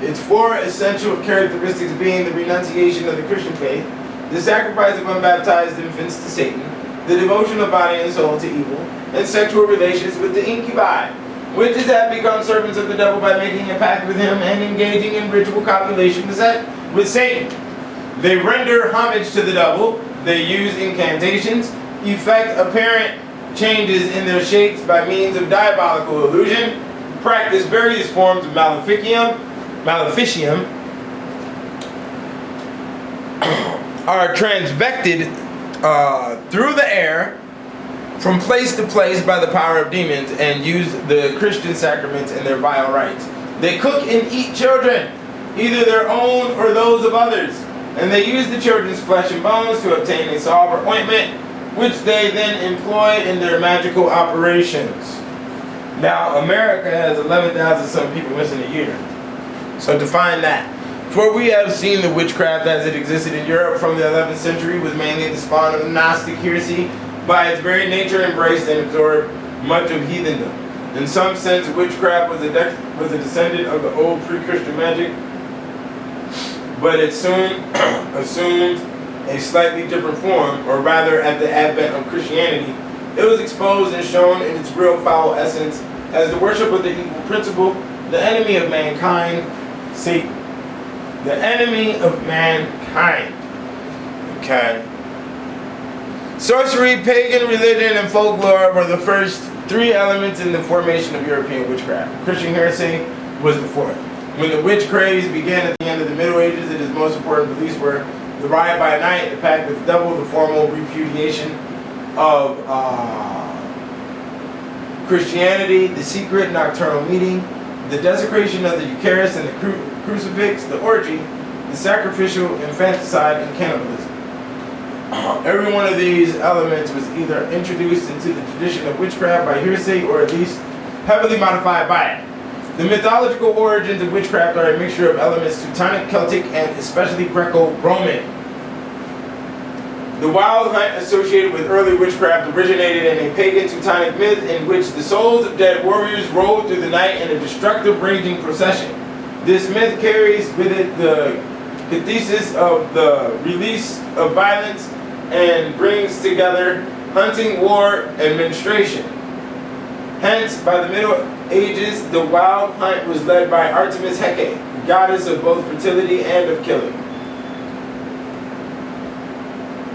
Its four essential characteristics being the renunciation of the Christian faith, the sacrifice of unbaptized infants to Satan, the devotion of body and soul to evil, and sexual relations with the incubi. Witches have become servants of the devil by making a pact with him and engaging in ritual copulation with Satan. They render homage to the devil. They use incantations, effect apparent changes in their shapes by means of diabolical illusion, practice various forms of maleficium, are transvected through the air from place to place by the power of demons, and use the Christian sacraments in their vile rites. They cook and eat children, either their own or those of others, and they use the children's flesh and bones to obtain a salve or ointment, which they then employ in their magical operations. Now, America has 11,000 some people missing a year. So define that. For we have seen the witchcraft as it existed in Europe from the 11th century was mainly the spawn of the Gnostic heresy, by its very nature embraced and absorbed much of heathendom. In some sense, witchcraft was a descendant of the old pre-Christian magic, but it soon assumed a slightly different form, or rather at the advent of Christianity, it was exposed and shown in its real foul essence as the worship of the evil principle, the enemy of mankind, Satan. The enemy of mankind. Okay. Sorcery, pagan religion, and folklore were the first three elements in the formation of European witchcraft. Christian heresy was the fourth. When the witch craze began at the end of the Middle Ages, its most important beliefs were the riot by night, the pact with the devil, the formal repudiation of Christianity, the secret nocturnal meeting, the desecration of the Eucharist and the crucifix, the orgy, the sacrificial infanticide, and cannibalism. Every one of these elements was either introduced into the tradition of witchcraft by hearsay or at least heavily modified by it. The mythological origins of witchcraft are a mixture of elements Teutonic, Celtic, and especially Greco-Roman. The wild hunt associated with early witchcraft originated in a pagan Teutonic myth in which the souls of dead warriors rolled through the night in a destructive raging procession. This myth carries with it the cathesis of the release of violence and brings together hunting, war, and menstruation. Hence, by the Middle Ages, the wild hunt was led by Artemis Hecate, goddess of both fertility and of killing.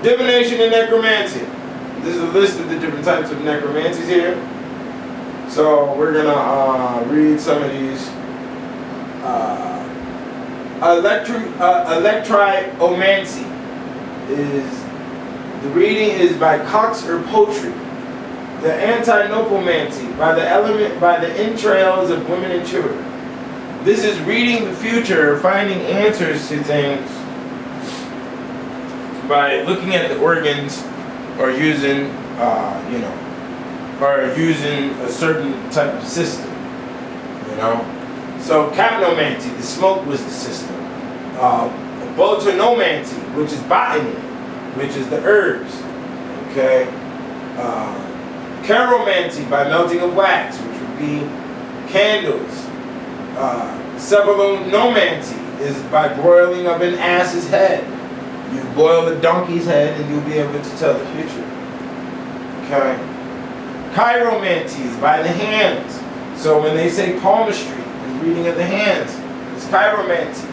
Divination and necromancy. This is a list of the different types of necromancies here. So we're gonna read some of these. Electriomancy is, the reading is by Cox or Poultry. The antinopomancy by the entrails of women and children. This is reading the future, finding answers to things by looking at the organs or using, or using a certain type of system, So capnomancy, the smoke was the system. Botanomancy, which is botany, which is the herbs. Okay. Caromancy, by melting of wax, which would be candles. Cephalonomancy is by broiling of an ass's head. You boil a donkey's head and you'll be able to tell the future. Okay. Chiromancy is by the hands. So when they say palmistry, reading of the hands, it's chiromancy.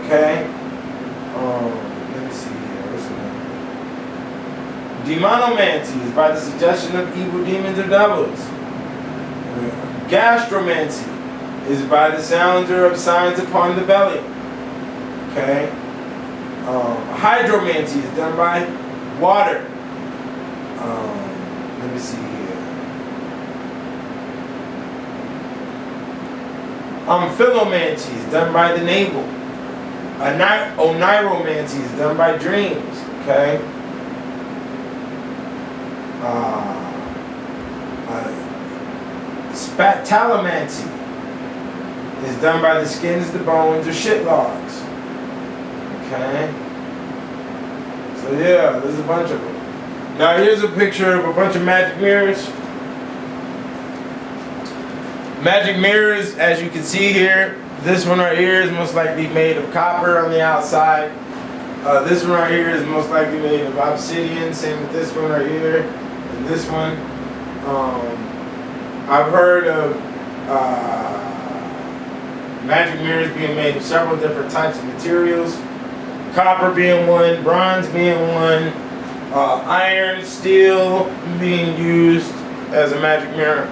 Okay? Let me see here. What's the name? Demonomancy is by the suggestion of evil demons or devils. Gastromancy is by the sounds or of signs upon the belly. Okay? Hydromancy is done by water. Let me see here. Philomancy is done by the navel. Oniromancy is done by dreams. Okay. Spatalomancy is done by the skins, the bones, or shit logs. Okay. So yeah, there's a bunch of them. Now here's a picture of a bunch of magic mirrors. Magic mirrors, as you can see here, this one right here is most likely made of copper on the outside. This one right here is most likely made of obsidian. Same with this one right here and this one. I've heard of magic mirrors being made of several different types of materials. Copper being one, bronze being one, iron, steel being used as a magic mirror.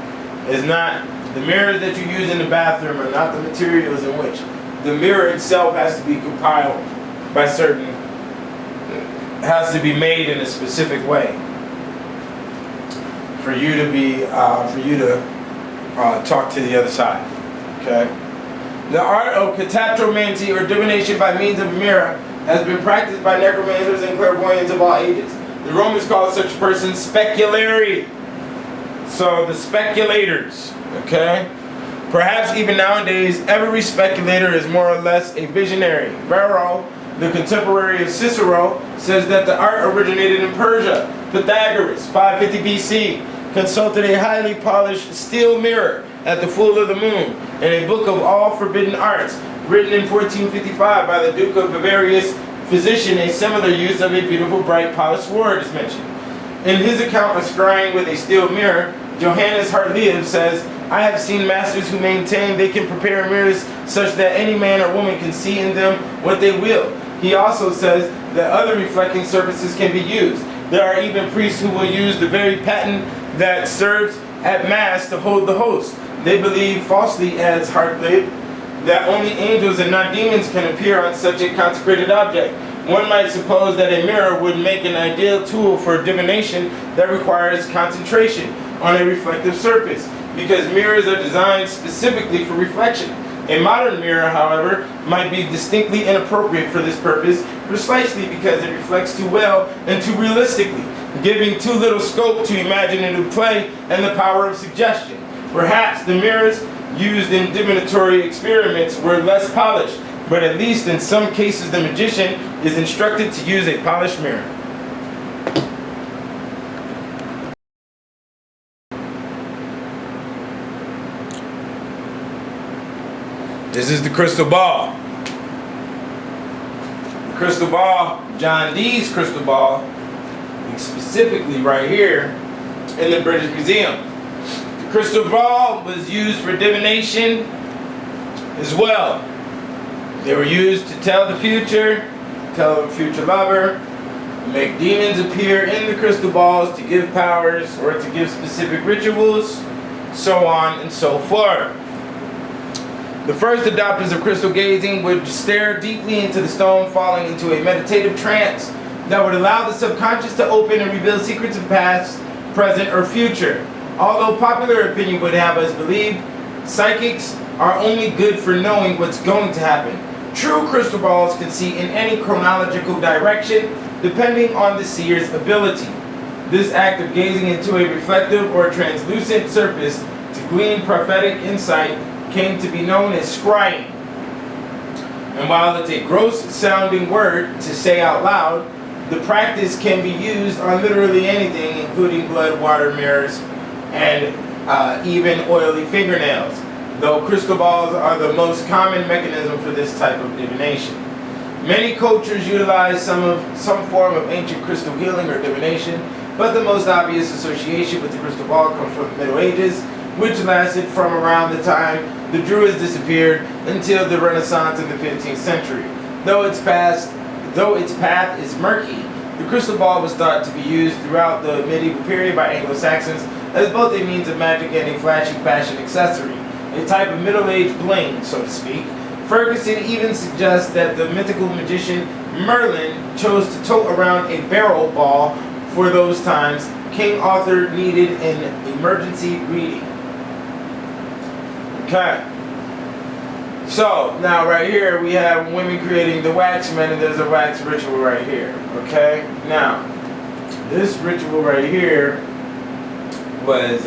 Is not the mirrors that you use in the bathroom are not the materials in which the mirror itself has to be compiled by certain, has to be made in a specific way for you to be talk to the other side. Okay. The art of cataptromancy or divination by means of a mirror has been practiced by necromancers and clairvoyants of all ages. The Romans called such persons speculari. So the speculators, okay? Perhaps even nowadays, every speculator is more or less a visionary. Varro, the contemporary of Cicero, says that the art originated in Persia. Pythagoras, 550 BC, consulted a highly polished steel mirror at the full of the moon in a book of all forbidden arts, written in 1455 by the Duke of Bavaria's physician. A similar use of a beautiful, bright, polished sword is mentioned. In his account of scrying with a steel mirror, Johannes Hartlieb says, I have seen masters who maintain they can prepare mirrors such that any man or woman can see in them what they will. He also says that other reflecting surfaces can be used. There are even priests who will use the very paten that serves at Mass to hold the host. They believe falsely, adds Hartlieb, that only angels and not demons can appear on such a consecrated object. One might suppose that a mirror would make an ideal tool for divination that requires concentration on a reflective surface, because mirrors are designed specifically for reflection. A modern mirror, however, might be distinctly inappropriate for this purpose, precisely because it reflects too well and too realistically, giving too little scope to imaginative play and the power of suggestion. Perhaps the mirrors used in divinatory experiments were less polished, but at least in some cases the magician is instructed to use a polished mirror. This is the crystal ball. The crystal ball, John Dee's crystal ball, specifically right here in the British Museum. The crystal ball was used for divination as well. They were used to tell the future, tell a future lover, make demons appear in the crystal balls to give powers or to give specific rituals, so on and so forth. The first adopters of crystal gazing would stare deeply into the stone, falling into a meditative trance that would allow the subconscious to open and reveal secrets of past, present, or future. Although popular opinion would have us believe psychics are only good for knowing what's going to happen, true crystal balls can see in any chronological direction depending on the seer's ability. This act of gazing into a reflective or translucent surface to glean prophetic insight came to be known as scrying. And while it's a gross sounding word to say out loud, the practice can be used on literally anything, including blood, water, mirrors, and even oily fingernails, though crystal balls are the most common mechanism for this type of divination. Many cultures utilize some form of ancient crystal healing or divination, but the most obvious association with the crystal ball comes from the Middle Ages, which lasted from around the time the Druids disappeared until the Renaissance in the 15th century. Though its path is murky, the crystal ball was thought to be used throughout the medieval period by Anglo-Saxons as both a means of magic and a flashy fashion accessory, a type of middle-aged bling, so to speak. Ferguson even suggests that the mythical magician Merlin chose to tote around a barrel ball for those times King Arthur needed an emergency reading. Okay. So now right here we have women creating the wax men, and there's a wax ritual right here. Okay. Now this ritual right here was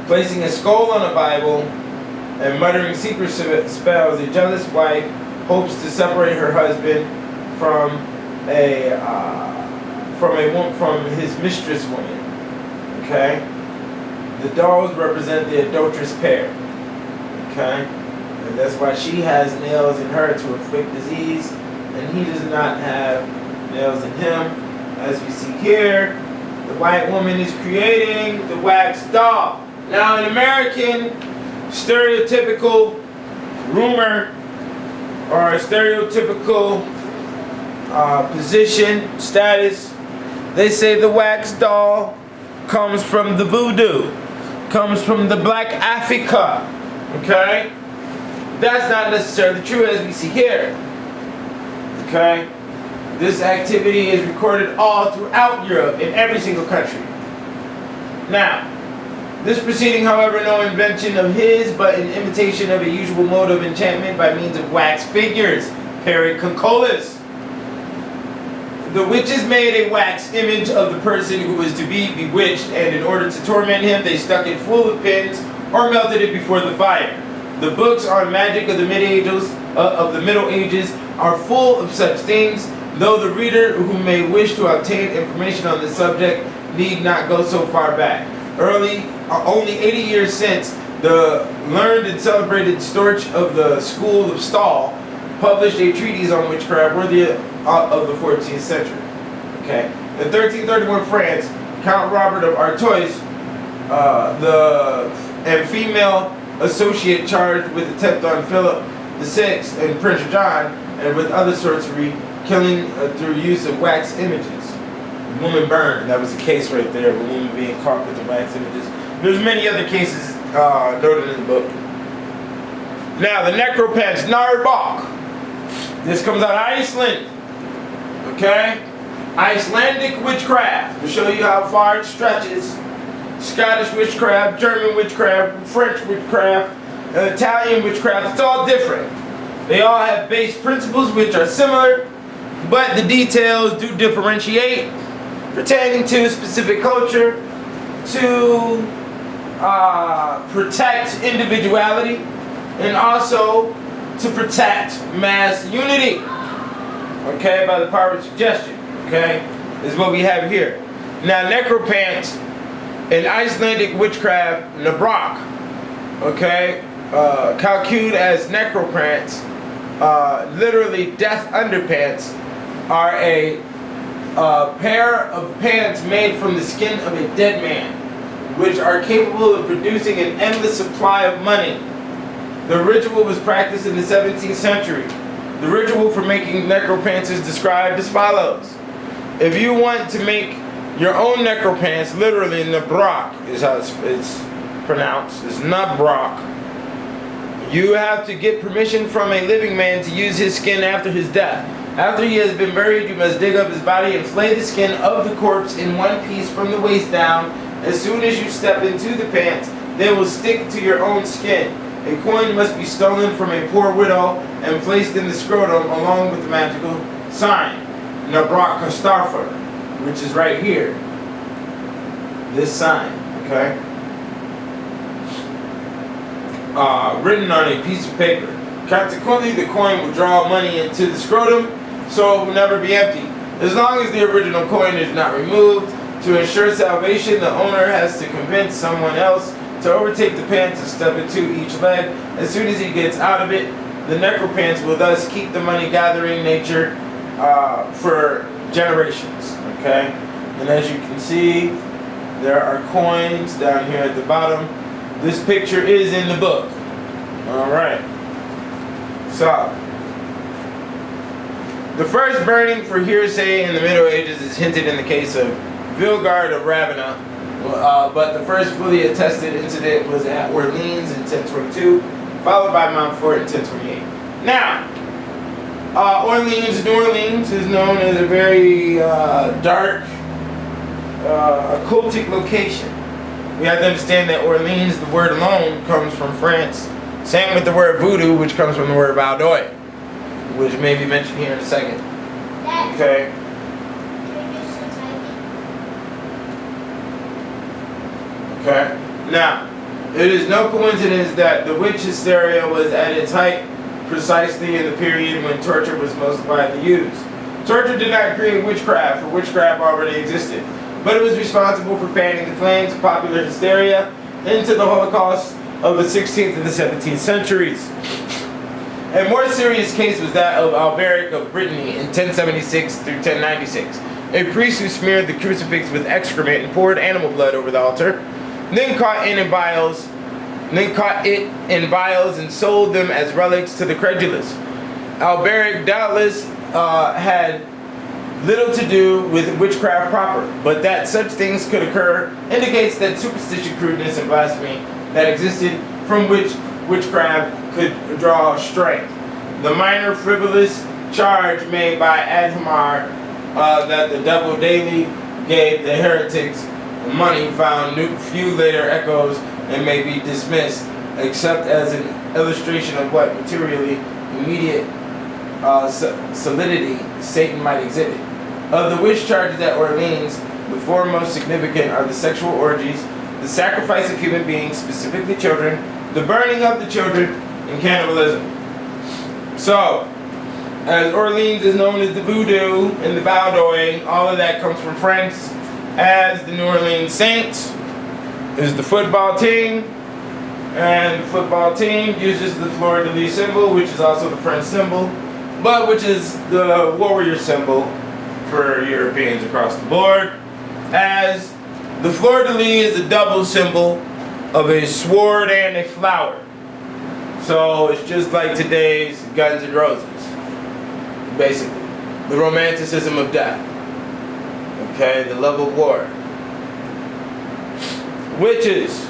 placing a skull on a Bible and muttering secret spells. A jealous wife hopes to separate her husband from his mistress woman. Okay. The dolls represent the adulterous pair. Okay. And that's why she has nails in her to inflict disease, and he does not have nails in him. As we see here, the white woman is creating the wax doll. Now, in American stereotypical rumor or stereotypical position, status, they say the wax doll comes from the voodoo, comes from the Black Africa. Okay? That's not necessarily true, as we see here. Okay? This activity is recorded all throughout Europe, in every single country. Now, this proceeding, however, no invention of his, but an imitation of a usual mode of enchantment by means of wax figures, periconcolas. The witches made a wax image of the person who was to be bewitched, and in order to torment him, they stuck it full of pins or melted it before the fire. The books on magic of the Middle Ages are full of such things, though the reader who may wish to obtain information on the subject need not go so far back. Only 80 years since, the learned and celebrated Storch of the School of Stahl published a treatise on witchcraft worthy of the 14th century. Okay. In 1331 France, Count Robert of Artois, and female associate charged with attempt on Philip VI and Prince John, and with other sorcery, killing through use of wax images. The woman burned. That was the case right there, of a woman being caught with the wax images. There's many other cases noted in the book. Now, the necropants, Narbok. This comes out of Iceland. Okay? Icelandic witchcraft. To show you how far it stretches. Scottish witchcraft, German witchcraft, French witchcraft, Italian witchcraft. It's all different. They all have base principles which are similar, but the details do differentiate, pertaining to specific culture, to protect individuality, and also to protect mass unity. Okay, by the power of suggestion. Okay, is what we have here. Now, necropants in Icelandic witchcraft, Nabrok, okay, calculed as necropants, literally death underpants, are a pair of pants made from the skin of a dead man, which are capable of producing an endless supply of money. The ritual was practiced in the 17th century. The ritual for making necropants is described as follows. If you want to make your own necropants, literally Nabrok is how it's pronounced, it's Nabrok, you have to get permission from a living man to use his skin after his death. After he has been buried, you must dig up his body and flay the skin of the corpse in one piece from the waist down. As soon as you step into the pants, they will stick to your own skin. A coin must be stolen from a poor widow and placed in the scrotum along with the magical sign, Nabrok Kastarfer, which is right here. This sign, okay? Written on a piece of paper. Consequently, the coin will draw money into the scrotum, so it will never be empty. As long as the original coin is not removed, to ensure salvation, the owner has to convince someone else to overtake the pants and step into each leg. As soon as he gets out of it, the necropants will thus keep the money gathering nature for generations. Okay? And as you can see, there are coins down here at the bottom. This picture is in the book. Alright. So, the first burning for hearsay in the Middle Ages is hinted in the case of Vilgard of Ravenna, but the first fully attested incident was at Orleans in 1022, followed by Montfort in 1028. Now, New Orleans is known as a very dark, occultic location. We have to understand that Orleans, the word alone, comes from France, Same with the word voodoo, which comes from the word Vol.II, which may be mentioned here in a second. Okay. Okay. Now, it is no coincidence that the witch hysteria was at its height precisely in the period when torture was most widely used. Torture did not create witchcraft, for witchcraft already existed, but it was responsible for fanning the flames of popular hysteria into the Holocaust of the 16th and the 17th centuries. A more serious case was that of Alberic of Brittany in 1076 through 1096, a priest who smeared the crucifix with excrement and poured animal blood over the altar, then caught it in vials and sold them as relics to the credulous. Alberic doubtless had little to do with witchcraft proper, but that such things could occur indicates that superstition, crudeness, and blasphemy that existed from which witchcraft could draw strength. The minor frivolous charge made by Adhemar that the devil daily gave the heretics money found few later echoes and may be dismissed, except as an illustration of what materially immediate solidity Satan might exhibit. Of the witch charges at Orleans, the four most significant are the sexual orgies, the sacrifice of human beings, specifically children, the burning of the children, and cannibalism. So, as Orleans is known as the voodoo and the Vol.II, all of that comes from France, as the New Orleans Saints is the football team, and the football team uses the fleur-de-lis symbol, which is also the French symbol, but which is the warrior symbol for Europeans across the board, as the fleur-de-lis is a double symbol of a sword and a flower. So it's just like today's Guns N' Roses, basically. The romanticism of death. Okay, the love of war. Witches.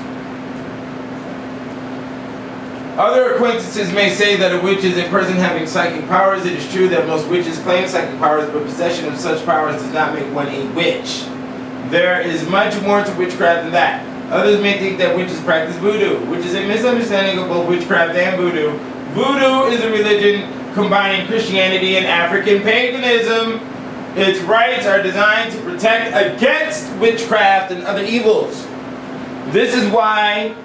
Other acquaintances may say that a witch is a person having psychic powers. It is true that most witches claim psychic powers, but possession of such powers does not make one a witch. There is much more to witchcraft than that. Others may think that witches practice voodoo, which is a misunderstanding of both witchcraft and voodoo. Voodoo is a religion combining Christianity and African paganism. Its rites are designed to protect against witchcraft and other evils. This is why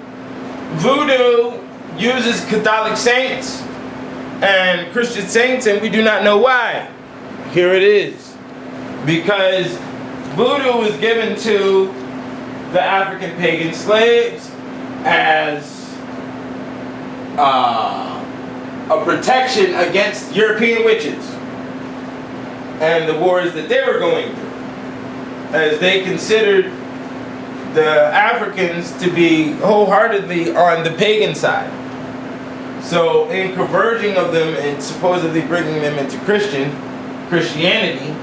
voodoo uses Catholic saints and Christian saints, and we do not know why. Here it is. Because voodoo was given to the African pagan slaves as a protection against European witches and the wars that they were going through, as they considered the Africans to be wholeheartedly on the pagan side. So in converging of them and supposedly bringing them into Christianity,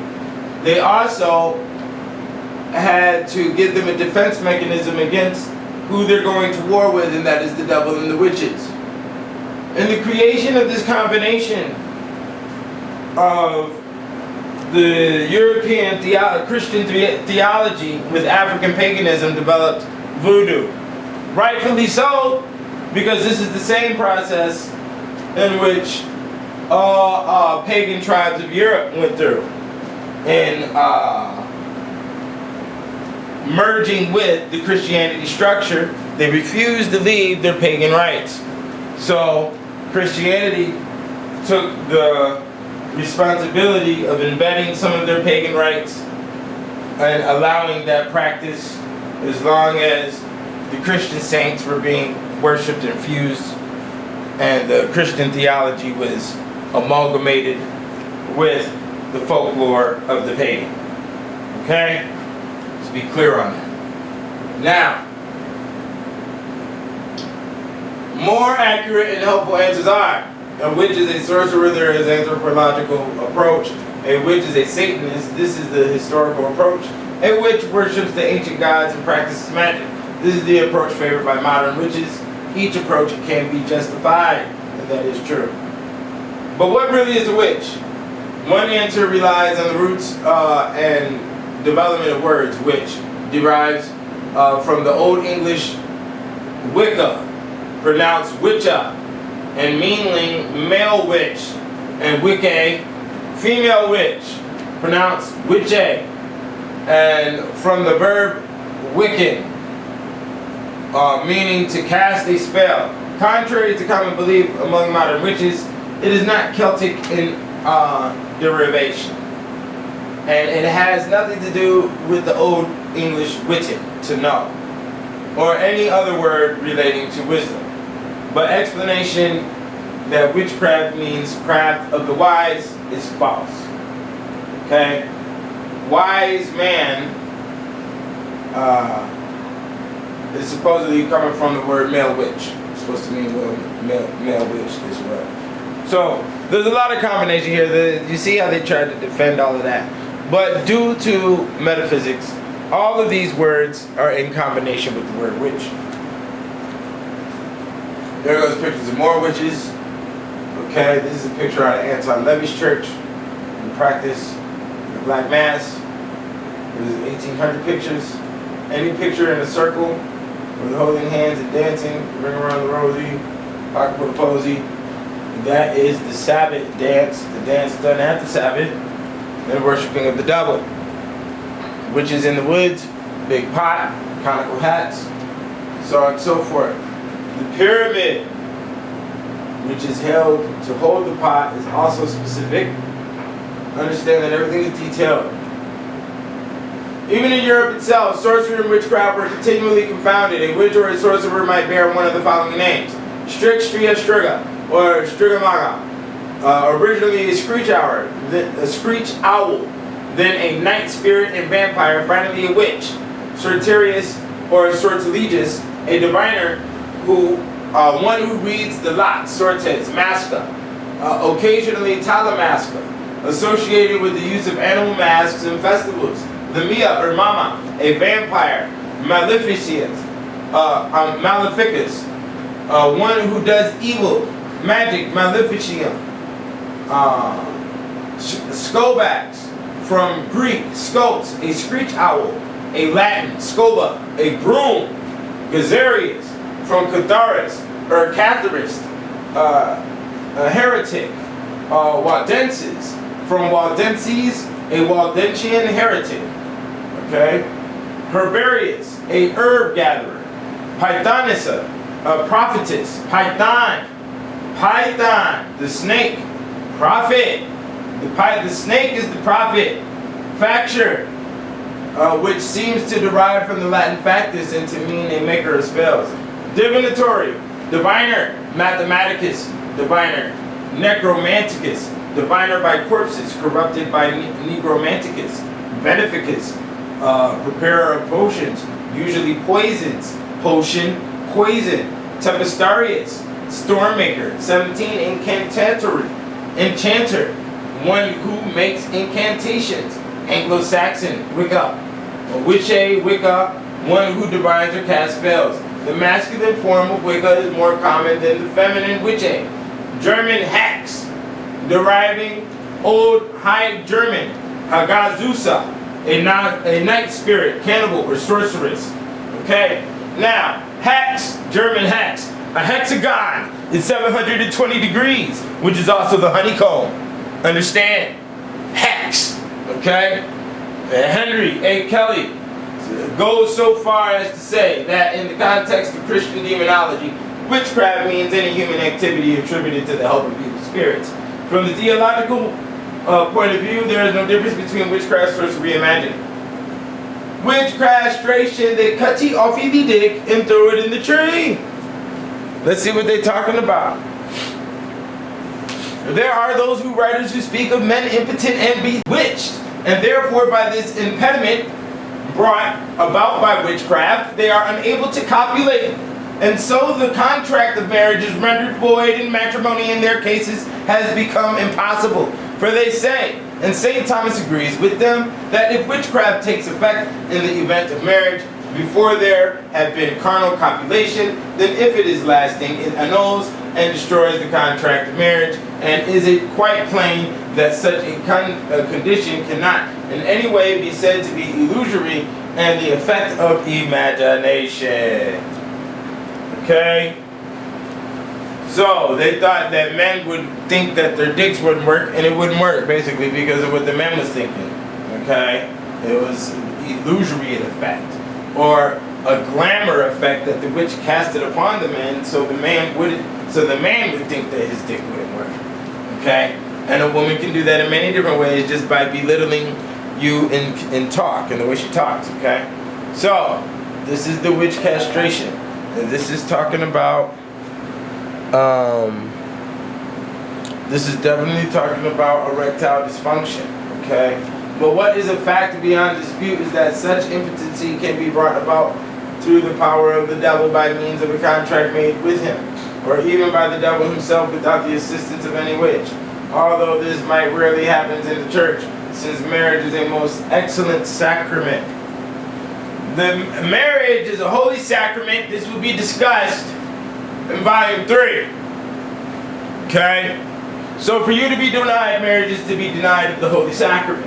they also had to give them a defense mechanism against who they're going to war with, and that is the devil and the witches. And the creation of this combination of the European Christian theology with African paganism developed voodoo. Rightfully so, because this is the same process in which all pagan tribes of Europe went through in merging with the Christianity structure. They refused to leave their pagan rites. So Christianity took the responsibility of embedding some of their pagan rites and allowing that practice as long as the Christian saints were being worshipped and fused and the Christian theology was amalgamated with the folklore of the pagan. Okay? Let's be clear on that. Now, more accurate and helpful answers are: a witch is a sorcerer, there is an anthropological approach. A witch is a Satanist, this is the historical approach. A witch worships the ancient gods and practices magic. This is the approach favored by modern witches. Each approach can be justified, and that is true. But what really is a witch? One answer relies on the roots and development of words, which derives from the Old English Wicca, pronounced witcha, and meaning male witch, and wicke, female witch, pronounced witche, and from the verb wicken, meaning to cast a spell. Contrary to common belief among modern witches, it is not Celtic in derivation, and it has nothing to do with the Old English witten, to know, or any other word relating to wisdom. But explanation that witchcraft means craft of the wise is false. Okay? Wise man is supposedly coming from the word male witch. It's supposed to mean male witch as well. So there's a lot of combination here. You see how they tried to defend all of that. But due to metaphysics, all of these words are in combination with the word witch. There goes pictures of more witches. Okay, this is a picture out of Anton Levy's church in practice the Black Mass. This is 1800 pictures. Any picture in a circle with holding hands and dancing, ring around the rosy, pocket with a posy. That is the Sabbath dance. The dance done at the Sabbath. Then worshiping of the devil. Witches in the woods, big pot, conical hats, so on and so forth. The pyramid, which is held to hold the pot, is also specific. Understand that everything is detailed. Even in Europe itself, sorcery and witchcraft were continually confounded. A witch or a sorcerer might bear one of the following names: Strix, Stria, Striga, or Strigomaga. Originally a screech owl, then a night spirit and vampire, finally a witch, Sorterius or Sortilegus, a diviner one who reads the lots, Sortes, Masca, occasionally Talamasca, associated with the use of animal masks in festivals. The Mia or Mama, a vampire, Maleficus, Maleficus, one who does evil, magic, Maleficium. Scobax, from Greek, scopes, a screech owl, a Latin, scoba, a broom. Gazarius, from Catharis, or Catharist, a heretic. Waldenses, from Waldenses, a Waldentian heretic. Okay? Herbarius, a herb gatherer. Pythonissa, a prophetess. Python, the snake. Prophet. The snake is the prophet. Facture, which seems to derive from the Latin factus and to mean a maker of spells. Divinatory, diviner. Mathematicus, diviner. Necromanticus, diviner by corpses, corrupted by Negromanticus. Beneficus, preparer of potions, usually poisons. Potion, poison. Tempestarius, stormmaker. 17, enchanter, one who makes incantations. Anglo-Saxon, Wicca. Witche, Wicca, one who divines or casts spells. The masculine form of Wicca is more common than the feminine Witche. German Hex, deriving Old High German, Hagazusa, a night spirit, cannibal, or sorceress. Okay, now, Hex, German Hex. A hexagon is 720 degrees, which is also the honeycomb. Understand? Hex. Okay? Henry A. Kelly goes so far as to say that in the context of Christian demonology, witchcraft means any human activity attributed to the help of evil spirits. From the theological point of view, there is no difference between witchcraft, sorcery, and magic. Witchcrastration, they cut you off your dick and throw it in the tree. Let's see what they're talking about. There are those writers who speak of men impotent and bewitched, and therefore by this impediment brought about by witchcraft, they are unable to copulate. And so the contract of marriage is rendered void, and matrimony in their cases has become impossible. For they say, and St. Thomas agrees with them, that if witchcraft takes effect in the event of marriage, before there have been carnal copulation, then if it is lasting, it annuls and destroys the contract of marriage. And is it quite plain that such a condition cannot in any way be said to be illusory and the effect of imagination? Okay? So they thought that men would think that their dicks wouldn't work, and it wouldn't work basically because of what the men was thinking. Okay, it was illusory in effect, or a glamour effect that the witch casted upon the man, so the man would think that his dick wouldn't work. Okay, and a woman can do that in many different ways, just by belittling you in talk and the way she talks. Okay, so this is the witch castration, and this is talking about. This is definitely talking about erectile dysfunction, okay? But what is a fact beyond dispute is that such impotency can be brought about through the power of the devil by means of a contract made with him, or even by the devil himself without the assistance of any witch. Although this might rarely happen in the church, since marriage is a most excellent sacrament. The marriage is a holy sacrament. This will be discussed in volume 3. Okay? So for you to be denied marriage is to be denied of the holy sacrament.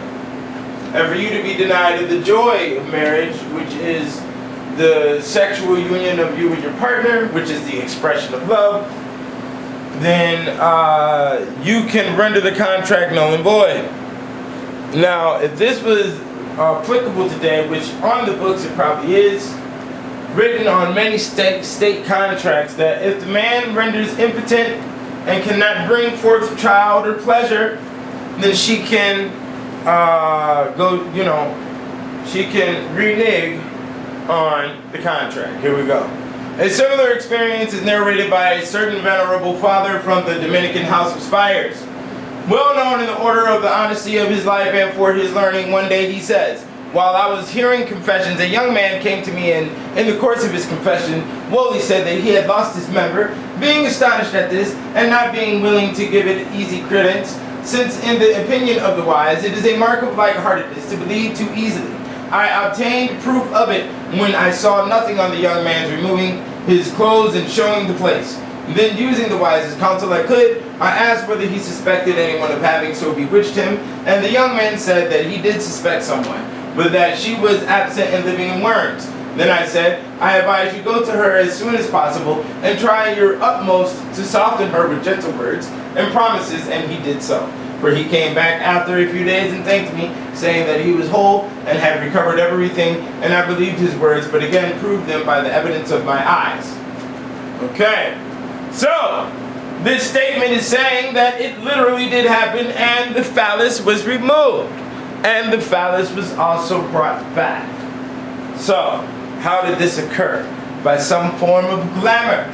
And for you to be denied of the joy of marriage, which is the sexual union of you and your partner, which is the expression of love, then you can render the contract null and void. Now, if this was applicable today, which on the books it probably is, written on many state contracts, that if the man renders impotent and cannot bring forth child or pleasure, then she can she can renege on the contract. Here we go. A similar experience is narrated by a certain venerable father from the Dominican House of Spires. Well known in the order of the honesty of his life and for his learning, one day he says, while I was hearing confessions, a young man came to me, and in the course of his confession, Woolley said that he had lost his member. Being astonished at this, and not being willing to give it easy credence, since in the opinion of the wise, it is a mark of lightheartedness to believe too easily, I obtained proof of it when I saw nothing on the young man's removing his clothes and showing the place. Then, using the wisest counsel I could, I asked whether he suspected anyone of having so bewitched him, and the young man said that he did suspect someone, but that she was absent and living in worms. Then I said, I advise you go to her as soon as possible and try your utmost to soften her with gentle words and promises, and he did so. For he came back after a few days and thanked me, saying that he was whole and had recovered everything, and I believed his words, but again proved them by the evidence of my eyes. Okay, so this statement is saying that it literally did happen, and the phallus was removed. And the phallus was also brought back. So, how did this occur? By some form of glamour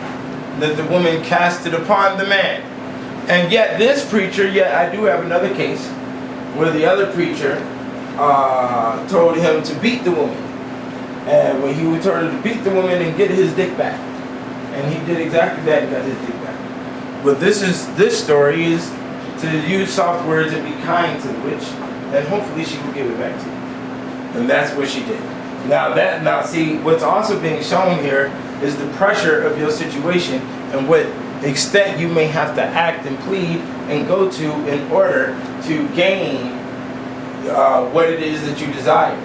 that the woman casted upon the man. And yet this preacher, I do have another case where the other preacher told him to beat the woman. And when he told her to beat the woman and get his dick back. And he did exactly that and got his dick back. But this story is to use soft words and be kind to the witch, and hopefully she will give it back to you. And that's what she did. Now see, what's also being shown here is the pressure of your situation and what extent you may have to act and plead and go to in order to gain what it is that you desire.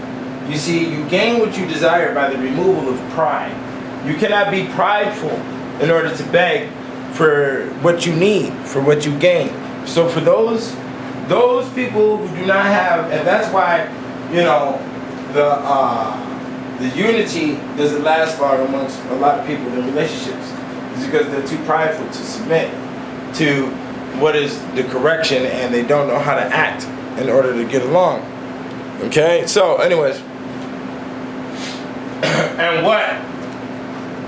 You see, you gain what you desire by the removal of pride. You cannot be prideful in order to beg for what you need, for what you gain. So for those people who do not have, and that's why, the unity doesn't last long amongst a lot of people in relationships. It's because they're too prideful to submit to what is the correction, and they don't know how to act in order to get along. Okay? So, anyways. And what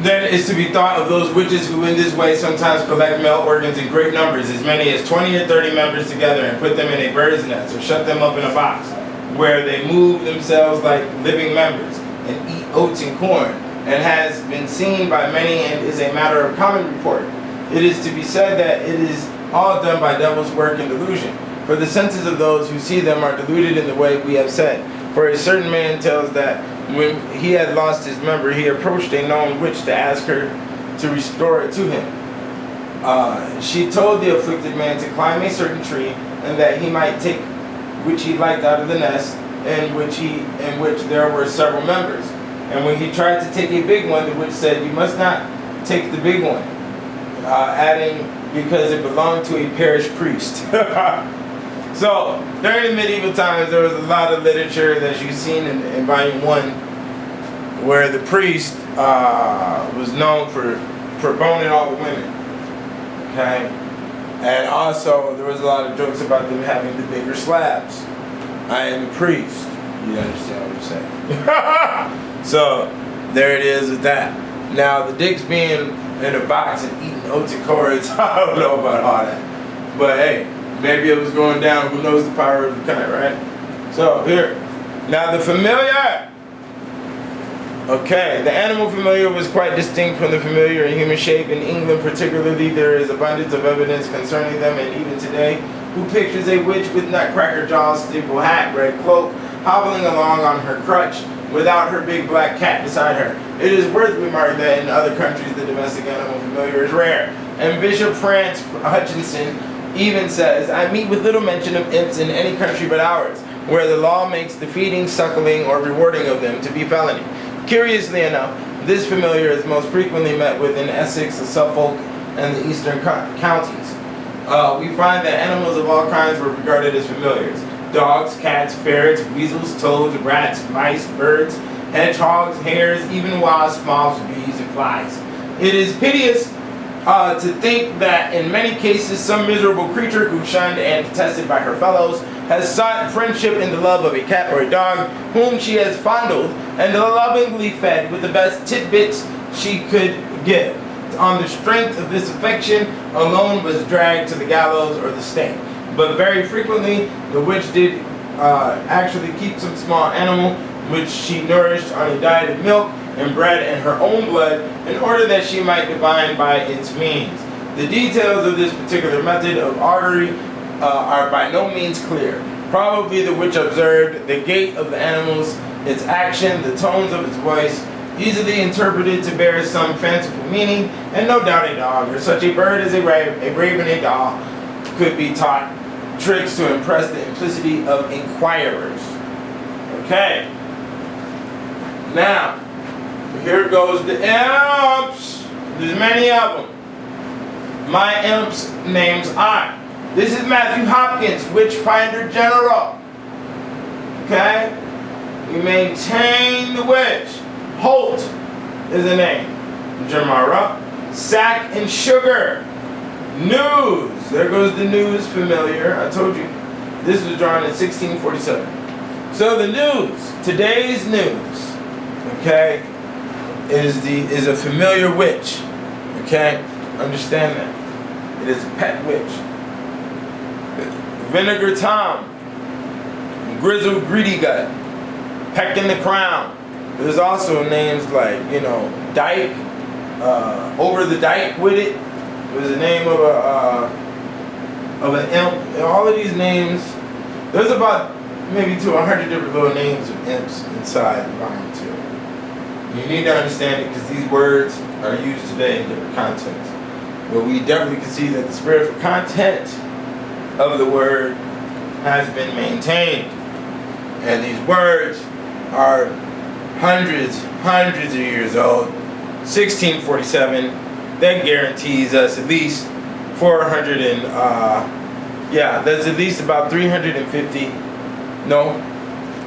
then is to be thought of those witches who in this way sometimes collect male organs in great numbers, as many as 20 or 30 members together, and put them in a bird's nest or shut them up in a box, where they move themselves like living members and eat oats and corn, and has been seen by many and is a matter of common report. It is to be said that it is all done by devil's work and delusion, for the senses of those who see them are deluded in the way we have said. For a certain man tells that when he had lost his member, he approached a known witch to ask her to restore it to him. She told the afflicted man to climb a certain tree, and that he might take which he liked out of the nest, in which there were several members. And when he tried to take a big one, the witch said, "You must not take the big one." adding because it belonged to a parish priest. So during the medieval times, there was a lot of literature that you've seen in Volume 1, where the priest was known for boning all the women. Okay, and also there was a lot of jokes about them having the bigger slabs. I am a priest. You understand what I'm saying? So there it is with that. Now the dicks being in a box and eating oticords, I don't know about all that. But hey, maybe it was going down. Who knows the power of the kind, right? So here, now the familiar. Okay, the animal familiar was quite distinct from the familiar in human shape. In England particularly, there is abundance of evidence concerning them, and even today, who pictures a witch with nutcracker jaws, steeple hat, red cloak, hobbling along on her crutch without her big black cat beside her. It is worth remarking that in other countries, the domestic animal familiar is rare. And Bishop Franz Hutchinson even says, I meet with little mention of imps in any country but ours, where the law makes the feeding, suckling, or rewarding of them to be felony. Curiously enough, this familiar is most frequently met with in Essex, Suffolk, and the eastern counties. We find that animals of all kinds were regarded as familiars. Dogs, cats, ferrets, weasels, toads, rats, mice, birds, hedgehogs, hares, even wasps, moths, bees, and flies. It is piteous to think that in many cases some miserable creature who shunned and detested by her fellows has sought friendship in the love of a cat or a dog whom she has fondled and lovingly fed with the best tidbits she could give. On the strength of this affection alone was dragged to the gallows or the stake. But very frequently the witch did actually keep some small animal which she nourished on a diet of milk and bread and her own blood in order that she might divine by its means. The details of this particular method of augury are by no means clear. Probably the witch observed the gait of the animals, its action, the tones of its voice, easily interpreted to bear some fanciful meaning, and no doubt a dog, or such a bird as a raven, a doll, could be taught tricks to impress the implicity of inquirers. Okay. Now, here goes the imps. There's many of them. My imps' names are. This is Matthew Hopkins, Witch Finder General. Okay? We maintain the witch. Holt is the name. Jamara. Sack and Sugar. News. There goes the news familiar. I told you. This was drawn in 1647. So the news. Today's news. Okay? Is a familiar witch. Okay? Understand that. It is a pet witch. Vinegar Tom, Grizzled Greedy Gut, Peck in the Crown. There's also names like, Dyke, Over the Dyke with it. There's the name of an imp. And all of these names, there's about maybe to 100 different little names of imps inside Volume 2. You need to understand it because these words are used today in different contexts. But we definitely can see that the spiritual content of the word has been maintained. And these words are hundreds of years old. 1647, that guarantees us at least 400 and, that's at least about 350, no,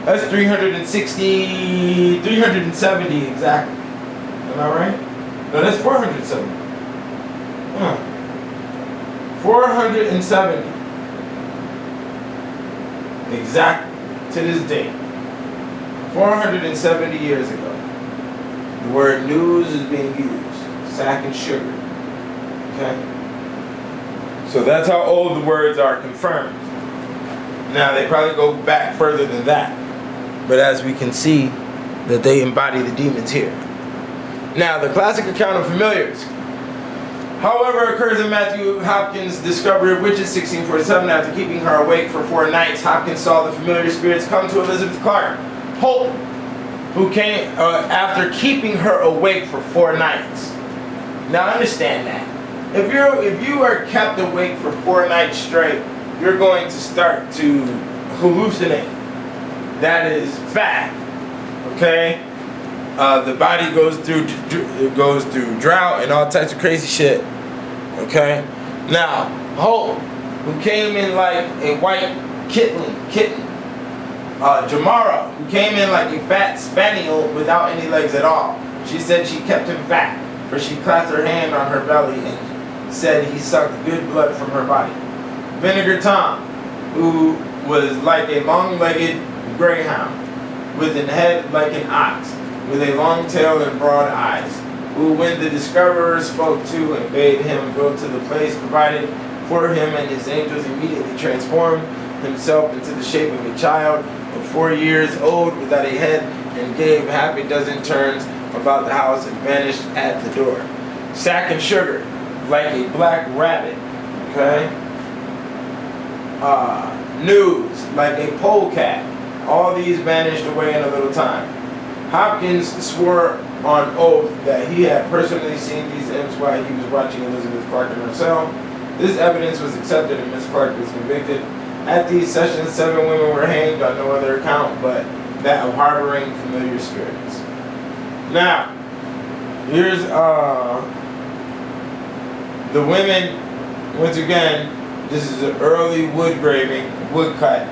that's 360, 370 exactly. Am I right? No, that's 470. 470. Exactly to this day. 470 years ago. The word news is being used. Sack and sugar. Okay? So that's how old the words are confirmed. Now they probably go back further than that. But as we can see, that they embody the demons here. Now the classic account of familiars, however, occurs in Matthew Hopkins' discovery of witches 1647. After keeping her awake for 4 nights, Hopkins saw the familiar spirits come to Elizabeth Clark Holt, who came after keeping her awake for 4 nights. Now understand that. If you are kept awake for 4 nights straight, you're going to start to hallucinate. That is fact. Okay? The body goes through drought and all types of crazy shit. Okay? Now, Hope, who came in like a white kitten. Jamara, who came in like a fat spaniel without any legs at all. She said she kept him fat, for she clapped her hand on her belly and said he sucked good blood from her body. Vinegar Tom, who was like a long-legged greyhound, with a head like an ox, with a long tail and broad eyes, who when the discoverer spoke to and bade him go to the place provided for him, and his angels immediately transformed himself into the shape of a child of 4 years old without a head, and gave half a dozen turns about the house and vanished at the door. Sack and Sugar, like a black rabbit. Okay? News, like a polecat. All these vanished away in a little time. Hopkins swore on oath that he had personally seen these imps while he was watching Elizabeth Clark in her cell. This evidence was accepted and Miss Clark was convicted. At these sessions, 7 women were hanged on no other account but that of harboring familiar spirits. Now, here's the women. Once again, this is an early wood graving, woodcut.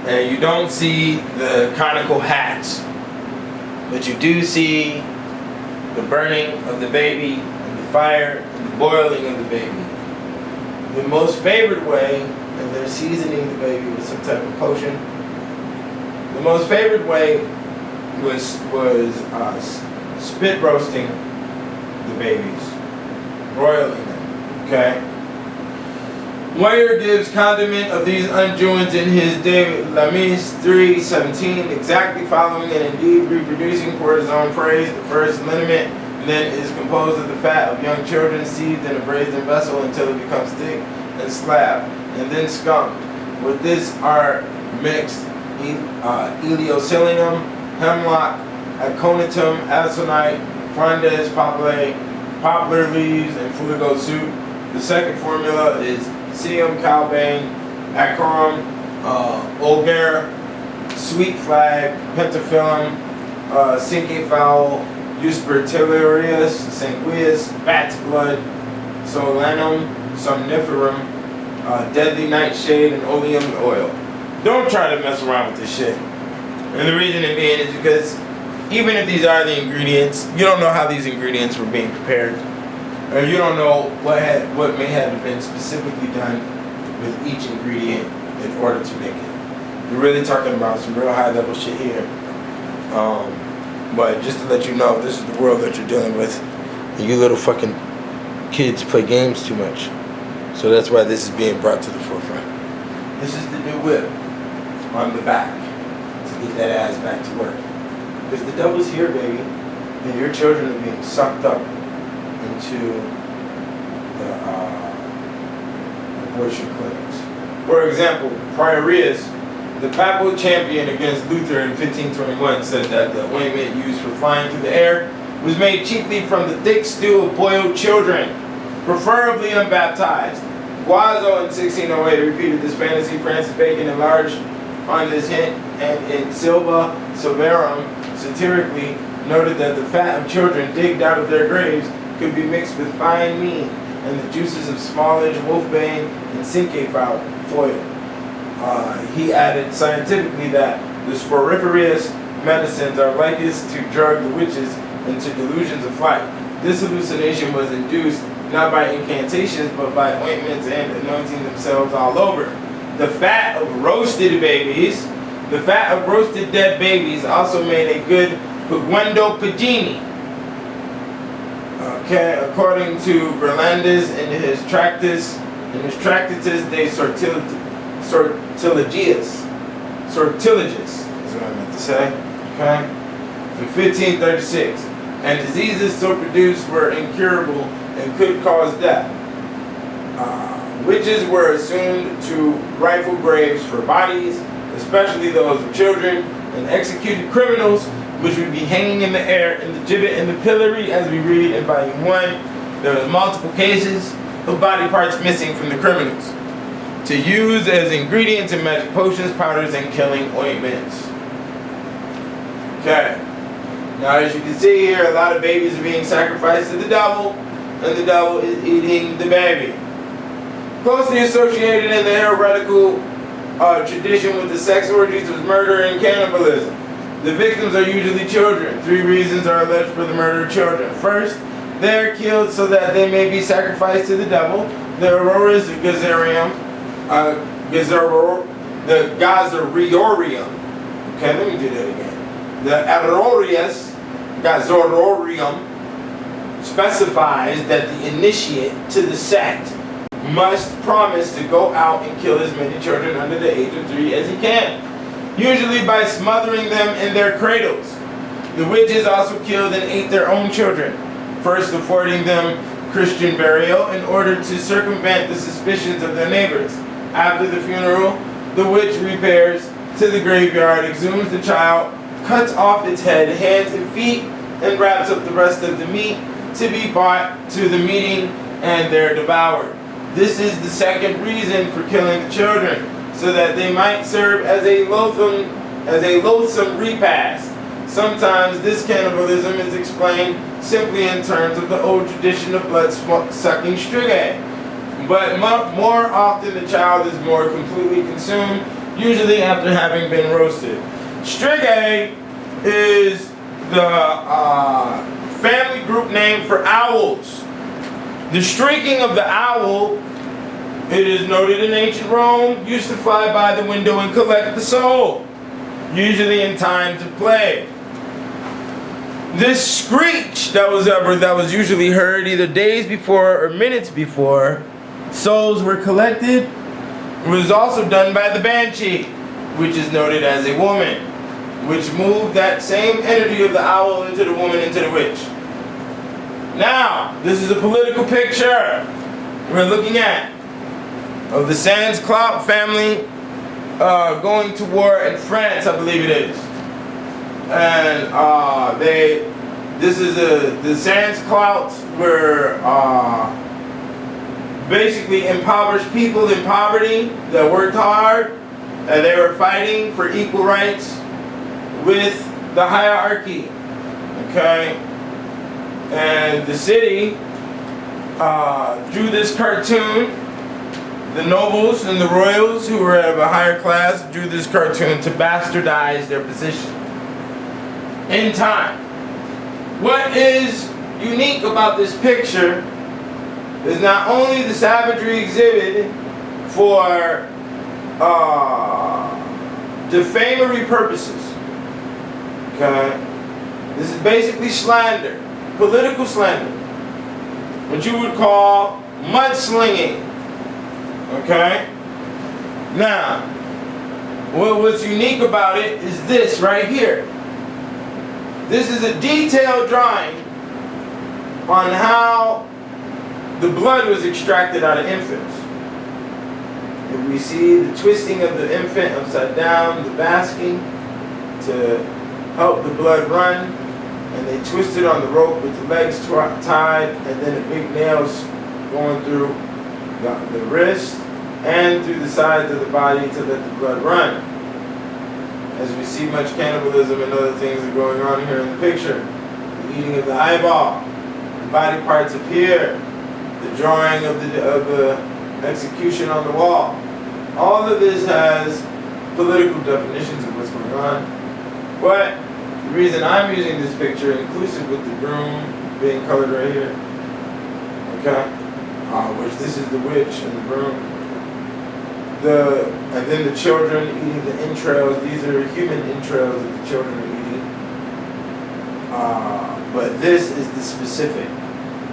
And you don't see the conical hats, but you do see the burning of the baby, and the fire, and the boiling of the baby. The most favored way, and they're seasoning the baby with some type of potion. The most favored way was spit roasting the babies, broiling them. Okay. Moyer gives condiment of these unjoints in his De Lamis 3:17, exactly following and indeed reproducing for his own praise. The first liniment then is composed of the fat of young children sieved in a brazen vessel until it becomes thick and slab, and then skunked. With this are mixed Iliocilium, hemlock, aconitum, aconite, frondes, poplar leaves, and fuligo soup. The second formula is Sium calbane, acorum, olger, sweet flag, pentaphyllum, cinque fowl, uspertiliarius, sanguius, bat's blood, solanum, somniferum, deadly nightshade, and oleum oil. Don't try to mess around with this shit. And the reason it being is because even if these are the ingredients, you don't know how these ingredients were being prepared. Or you don't know what may have been specifically done with each ingredient in order to make it. You're really talking about some real high level shit here. But just to let you know, this is the world that you're dealing with. And you little fucking kids play games too much. So that's why this is being brought to the forefront. This is the new whip on the back to get that ass back to work. Because the devil's here, baby. And your children are being sucked up into the abortion clinics. For example, Priorius, the papal champion against Luther in 1521, said that the ointment used for flying through the air was made chiefly from the thick stew of boiled children, preferably unbaptized. Guazzo in 1608 repeated this fantasy. Francis Bacon enlarged on this hint, and in Silva Silverum satirically noted that the fat of children digged out of their graves could be mixed with fine mean and the juices of smallage, wolfbane, and cinque fowl. He added scientifically that the sporiferous medicines are likest to drug the witches into delusions of flight. This hallucination was induced not by incantations but by ointments and anointing themselves all over. The fat of roasted babies, the fat of roasted dead babies also made a good Piguendo Pagini. Okay, according to Berlandez in his Tractatus de Sortilegius is what I meant to say. Okay, in 1536, and diseases so produced were incurable and could cause death. Witches were assumed to rifle graves for bodies, especially those of children, and executed criminals, which would be hanging in the air in the gibbet and the pillory, as we read in volume 1. There was multiple cases of body parts missing from the criminals to use as ingredients in magic potions, powders, and killing ointments. Okay. Now, as you can see here, a lot of babies are being sacrificed to the devil, and the devil is eating the baby. Closely associated in the heretical tradition with the sex orgies was murder and cannibalism. The victims are usually children. 3 reasons are alleged for the murder of children. First, they are killed so that they may be sacrificed to the devil. The Auroras, the Gazarium, the Gazariorium. Okay, let me do that again. The Aurorius, Gazororium, specifies that the initiate to the sect must promise to go out and kill as many children under the age of 3 as he can, usually by smothering them in their cradles. The witches also killed and ate their own children, first affording them Christian burial in order to circumvent the suspicions of their neighbors. After the funeral, the witch repairs to the graveyard, exhumes the child, cuts off its head, hands, and feet, and wraps up the rest of the meat to be brought to the meeting and there devoured. This is the second reason for killing the children, so that they might serve as a loathsome repast. Sometimes this cannibalism is explained simply in terms of the old tradition of blood-sucking strigae. But more often the child is more completely consumed, usually after having been roasted. Strigae is the family group name for owls. The streaking of the owl, it is noted in ancient Rome, used to fly by the window and collect the soul, usually in times of plague. This screech that was usually heard either days before or minutes before souls were collected was also done by the banshee, which is noted as a woman, which moved that same energy of the owl into the woman, into the witch. Now, this is a political picture we're looking at of the Sans-Clout family going to war in France, I believe it is. And the Sans-Clouts were basically impoverished people in poverty that worked hard, and they were fighting for equal rights with the hierarchy. Okay? And the city drew this cartoon. The nobles and the royals who were of a higher class drew this cartoon to bastardize their position. In time. What is unique about this picture is not only the savagery exhibited for defamatory purposes. Okay? This is basically slander. Political slander. What you would call mudslinging. Okay? Now, what's unique about it is this right here. This is a detailed drawing on how the blood was extracted out of infants. And we see the twisting of the infant upside down, the basking, to help the blood run. And they twisted on the rope with the legs tied, and then the big nails going through the wrist and through the sides of the body to let the blood run. As we see, much cannibalism and other things are going on here in the picture. The eating of the eyeball, the body parts appear, the drawing of the execution on the wall. All of this has political definitions of what's going on. But the reason I'm using this picture, inclusive with the groom being colored right here, okay, which this is the witch and the groom, and then the children eating the entrails. These are human entrails that the children are eating. But this is the specific.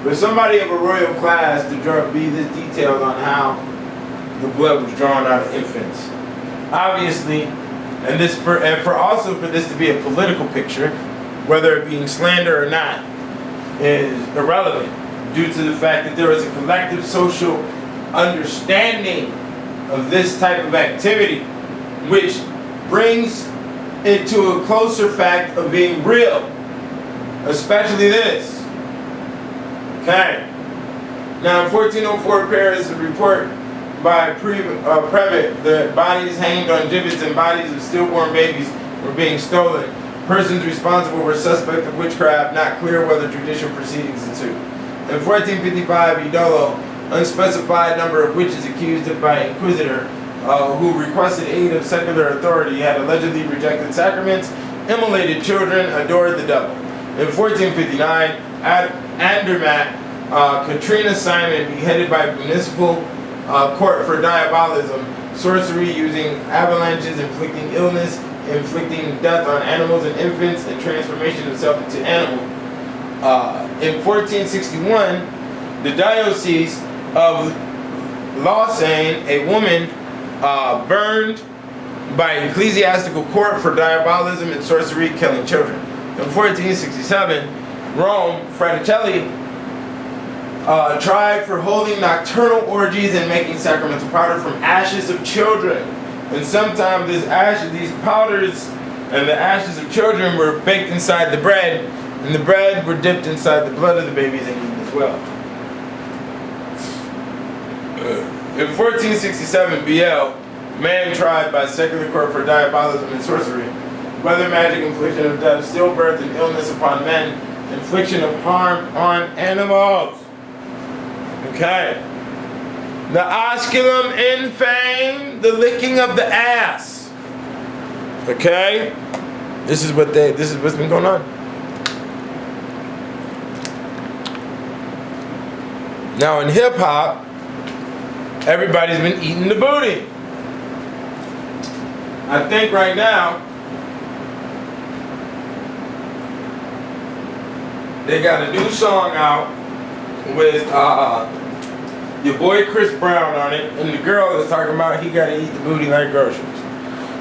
For somebody of a royal class to be this detailed on how the blood was drawn out of infants, obviously, and for this to be a political picture, whether it being slander or not, is irrelevant due to the fact that there is a collective social understanding of this type of activity, which brings it to a closer fact of being real, especially this. Okay. Now in 1404 Paris, a report by Prevet, the bodies hanged on gibbets and bodies of stillborn babies were being stolen. Persons responsible were suspect of witchcraft, not clear whether judicial proceedings ensued. In 1455, Idolo, unspecified number of witches accused by Inquisitor, who requested aid of secular authority, had allegedly rejected sacraments, immolated children, adored the devil. In 1459, Andermatt, Katrina Simon, beheaded by municipal court for diabolism, sorcery using avalanches, inflicting illness, inflicting death on animals and infants, and transformation himself into animal. In 1461, the Diocese of Lausanne, a woman burned by ecclesiastical court for diabolism and sorcery, killing children. In 1467, Rome, Fraticelli, tried for holding nocturnal orgies and making sacramental powder from ashes of children. And sometimes these powders and the ashes of children were baked inside the bread, and the bread were dipped inside the blood of the babies and eaten as well. In 1467, Biel, man tried by secular court for diabolism and sorcery, weather magic, infliction of death, stillbirth and illness upon men, infliction of harm on animals. Okay. The osculum infame, the licking of the ass. Okay? This is what's been going on. Now in hip hop, everybody's been eating the booty. I think right now they got a new song out with your boy Chris Brown on it, and the girl is talking about he gotta eat the booty like groceries.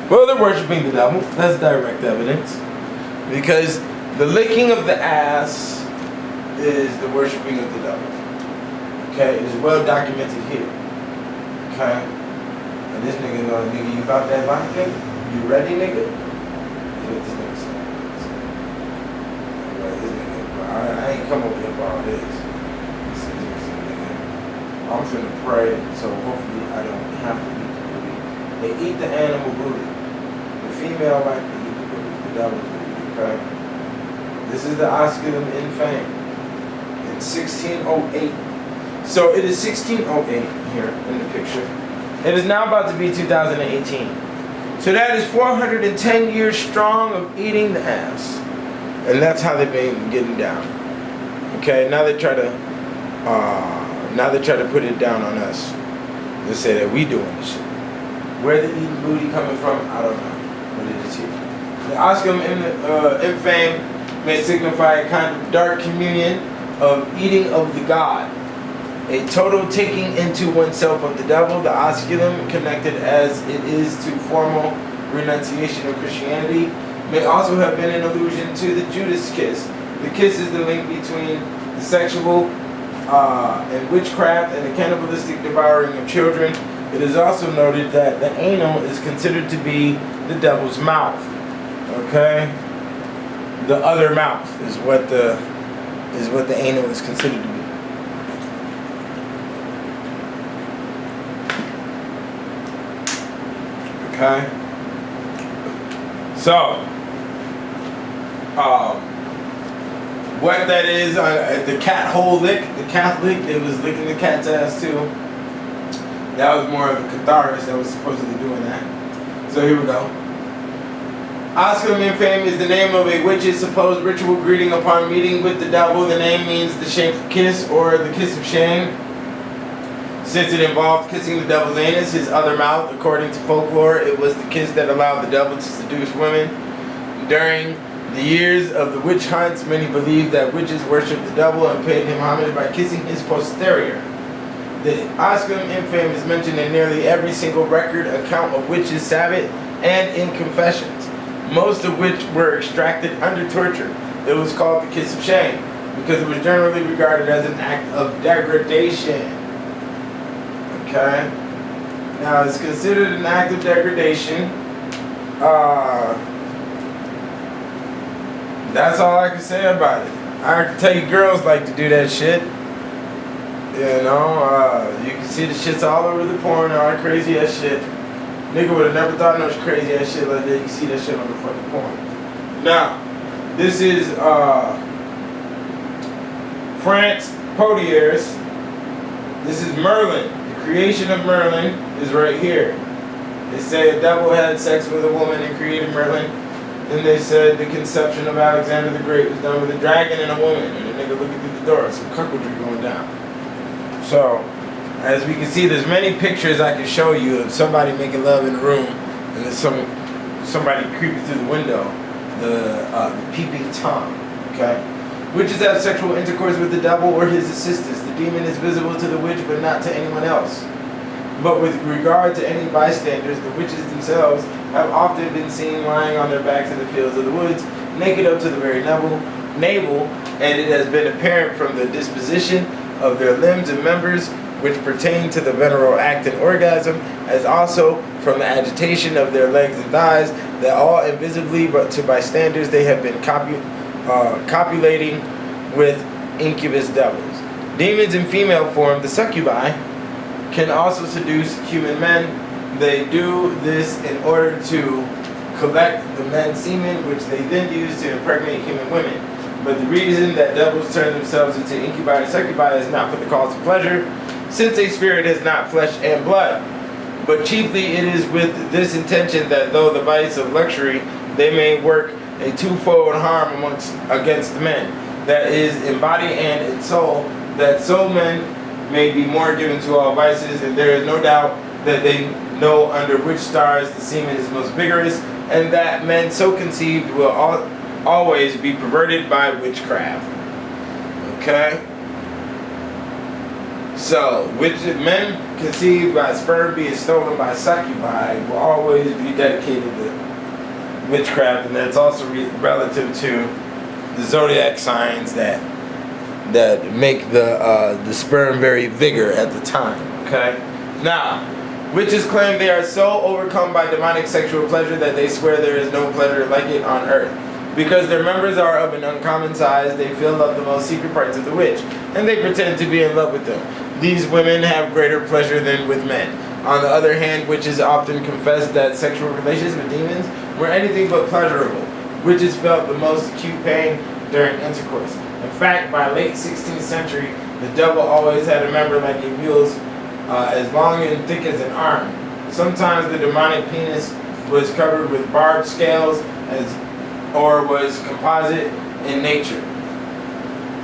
Well, they're worshiping the devil. That's direct evidence. Because the licking of the ass is the worshiping of the devil. Okay, it is well documented here. Okay? And this nigga goes, nigga, you about that life, nigga? You ready, nigga? Look what this nigga said. I ain't come over here for all this. I'm finna pray, so hopefully I don't have to eat the booty. They eat the animal booty. The female like to eat the booty, the devil's booty, okay? This is the osculum infame in 1608. So it is 1608 here in the picture. It is now about to be 2018. So that is 410 years strong of eating the ass. And that's how they've been getting down. Okay, now they try to put it down on us. They say that we doing this shit. Where the eating booty coming from, I don't know. But it is here. The osculum infame may signify a kind of dark communion of eating of the god. A total taking into oneself of the devil. The osculum, connected as it is to formal renunciation of Christianity, may also have been an allusion to the Judas kiss. The kiss is the link between the sexual and witchcraft and the cannibalistic devouring of children. It is also noted that the anal is considered to be the devil's mouth. Okay? The other mouth is what the anal is considered to be. Okay? So, what that is, the cat hole lick, the Catholic, it was licking the cat's ass too. That was more of a catharist that was supposedly doing that. So here we go. Osculum infame is the name of a witch's supposed ritual greeting upon meeting with the devil. The name means the shameful kiss or the kiss of shame, since it involved kissing the devil's anus, his other mouth. According to folklore, it was the kiss that allowed the devil to seduce women. During the years of the witch hunts, many believed that witches worshipped the devil and paid him homage by kissing his posterior. The osculum infame is mentioned in nearly every single record account of witches' Sabbath and in confessions, most of which were extracted under torture. It was called the kiss of shame because it was generally regarded as an act of degradation. Okay? Now it's considered an act of degradation. That's all I can say about it. I can tell you girls like to do that shit. You know, you can see the shits all over the porn, all that crazy ass shit. Nigga would have never thought no crazy ass shit like that. You see that shit on the fucking porn. Now, this is France Potiers. This is Merlin. The creation of Merlin is right here. They say a devil had sex with a woman and created Merlin. Then they said the conception of Alexander the Great was done with a dragon and a woman. And a nigga looking through the door. Some cuckoldry going down. So, as we can see, there's many pictures I can show you of somebody making love in a room. And there's somebody creeping through the window. The peeping Tom. Okay? Witches have sexual intercourse with the devil or his assistants. The demon is visible to the witch, but not to anyone else. But with regard to any bystanders, the witches themselves have often been seen lying on their backs in the fields of the woods, naked up to the very navel, and it has been apparent from the disposition of their limbs and members, which pertain to the venereal act and orgasm, as also from the agitation of their legs and thighs, that all invisibly but to bystanders they have been copulating with incubus devils. Demons in female form, the succubi, can also seduce human men. They do this in order to collect the men's semen, which they then use to impregnate human women. But the reason that devils turn themselves into incubi and succubi is not for the cause of pleasure, since a spirit is not flesh and blood. But chiefly it is with this intention that though the vice of luxury, they may work a twofold harm against men, that is, in body and in soul, that so men may be more given to all vices, and there is no doubt that they know under which stars the semen is most vigorous, and that men so conceived will always be perverted by witchcraft. Okay? So, men conceived by sperm being stolen by succubi will always be dedicated to witchcraft, and that's also relative to the zodiac signs that make the sperm very vigor at the time. Okay? Now, witches claim they are so overcome by demonic sexual pleasure that they swear there is no pleasure like it on earth. Because their members are of an uncommon size, they fill up the most secret parts of the witch, and they pretend to be in love with them. These women have greater pleasure than with men. On the other hand, witches often confess that sexual relations with demons were anything but pleasurable. Witches felt the most acute pain during intercourse. In fact, by late 16th century, the devil always had a member like a mule's, as long and thick as an arm. Sometimes the demonic penis was covered with barbed scales or was composite in nature,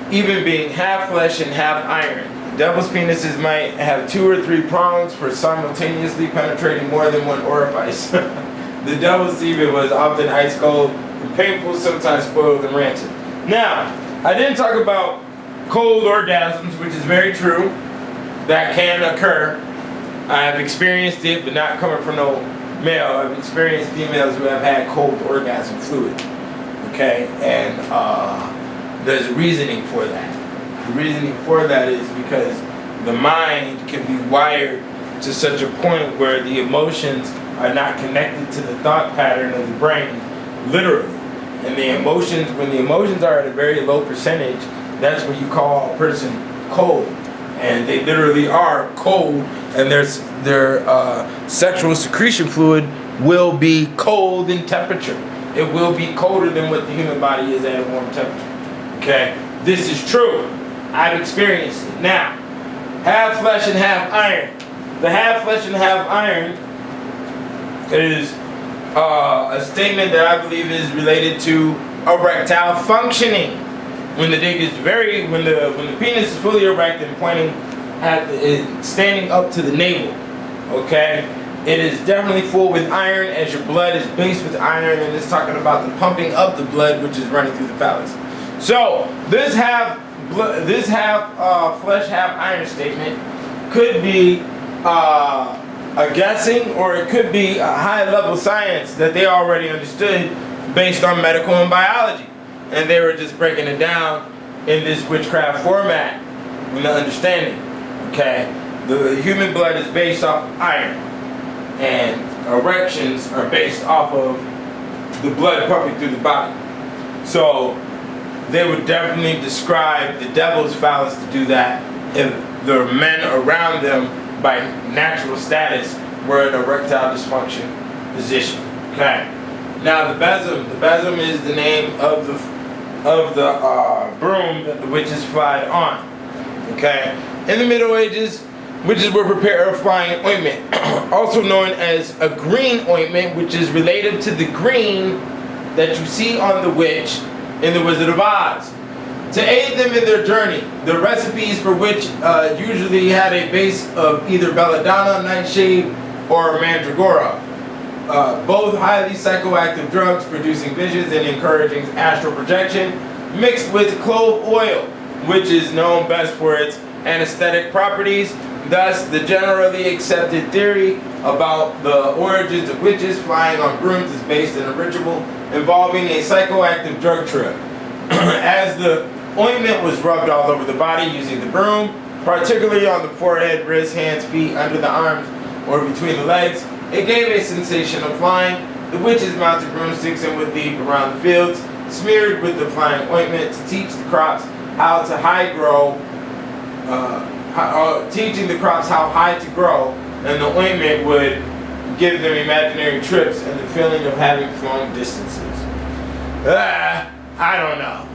even being half flesh and half iron. Devil's penises might have 2 or 3 prongs for simultaneously penetrating more than one orifice. The devil's semen was often ice cold and painful, sometimes spoiled and rancid. Now, I didn't talk about cold orgasms, which is very true. That can occur. I've experienced it, but not coming from no male. I've experienced females who have had cold orgasm fluid. Okay, and there's a reasoning for that. The reasoning for that is because the mind can be wired to such a point where the emotions are not connected to the thought pattern of the brain, literally. And the emotions, when the emotions are at a very low percentage, that's when you call a person cold. And they literally are cold, and their sexual secretion fluid will be cold in temperature. It will be colder than what the human body is at a warm temperature. Okay? This is true. I've experienced it. Now, half flesh and half iron. The half flesh and half iron is a statement that I believe is related to erectile functioning. When the dick is when the penis is fully erect and pointing standing up to the navel, okay, it is definitely full with iron, as your blood is based with iron, and it's talking about the pumping of the blood which is running through the phallus. So this half flesh, half iron statement could be a guessing, or it could be a high level science that they already understood based on medical and biology. And they were just breaking it down in this witchcraft format with the understanding. Okay? The human blood is based off of iron, and erections are based off of the blood pumping through the body. So they would definitely describe the devil's phallus to do that if the men around them by natural status were in erectile dysfunction position. Okay? Now the besom is the name of the broom that the witches fly on. Okay. In the Middle Ages, witches were prepared a flying ointment, also known as a green ointment, which is related to the green that you see on the witch in The Wizard of Oz. To aid them in their journey, the recipes for which usually had a base of either belladonna, nightshade, or mandragora. Both highly psychoactive drugs producing visions and encouraging astral projection, mixed with clove oil, which is known best for its anesthetic properties. Thus, the generally accepted theory about the origins of witches flying on brooms is based on a ritual involving a psychoactive drug trip. As the ointment was rubbed all over the body using the broom, particularly on the forehead, wrists, hands, feet, under the arms, or between the legs, it gave a sensation of flying. The witches mounted broomsticks and would leap around the fields, smeared with the flying ointment to teach the crops how to teaching the crops how high to grow, and the ointment would give them imaginary trips and the feeling of having flown distances. I don't know.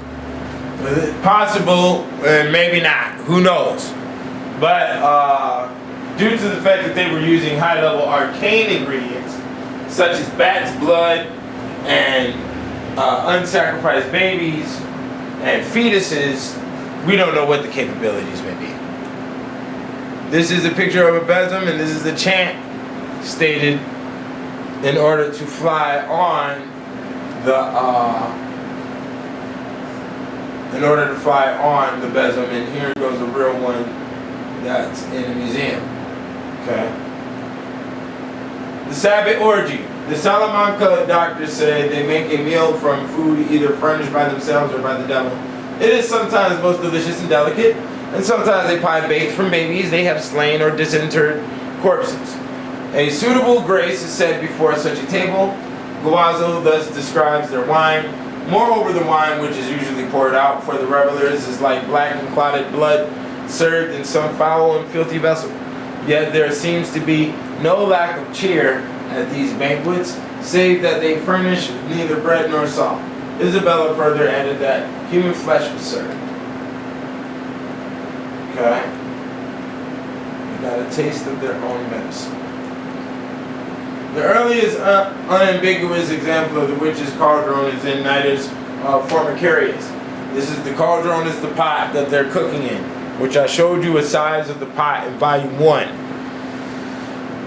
Possible, and maybe not. Who knows? But due to the fact that they were using high-level arcane ingredients, such as bat's blood and unsacrificed babies and fetuses, we don't know what the capabilities may be. This is a picture of a besom, and this is the chant stated in order to fly on the besom, and here goes a real one that's in a museum. Okay. The Sabbath orgy. The Salamanca doctors say they make a meal from food either furnished by themselves or by the devil. It is sometimes most delicious and delicate, and sometimes a pie baked from babies they have slain or disinterred corpses. A suitable grace is set before such a table. Guazzo thus describes their wine. Moreover, the wine, which is usually poured out for the revelers, is like black and clotted blood served in some foul and filthy vessel. Yet there seems to be no lack of cheer at these banquets, save that they furnish neither bread nor salt. Isabella further added that human flesh was served. Okay? You got a taste of their own medicine. The earliest unambiguous example of the witch's cauldron is in Nida's Formicarius. The cauldron is the pot that they're cooking in, which I showed you a size of the pot in volume 1.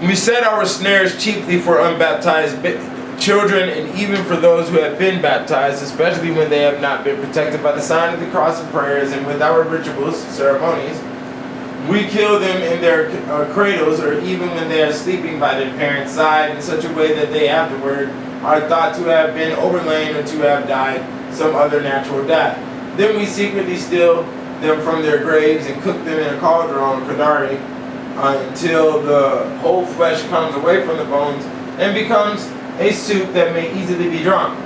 We set our snares chiefly for unbaptized children and even for those who have been baptized, especially when they have not been protected by the sign of the cross and prayers, and with our rituals, ceremonies. We kill them in their cradles, or even when they are sleeping by their parents' side, in such a way that they afterward are thought to have been overlain or to have died some other natural death. Then we secretly steal them from their graves and cook them in a cauldron, kadari, until the whole flesh comes away from the bones and becomes a soup that may easily be drunk.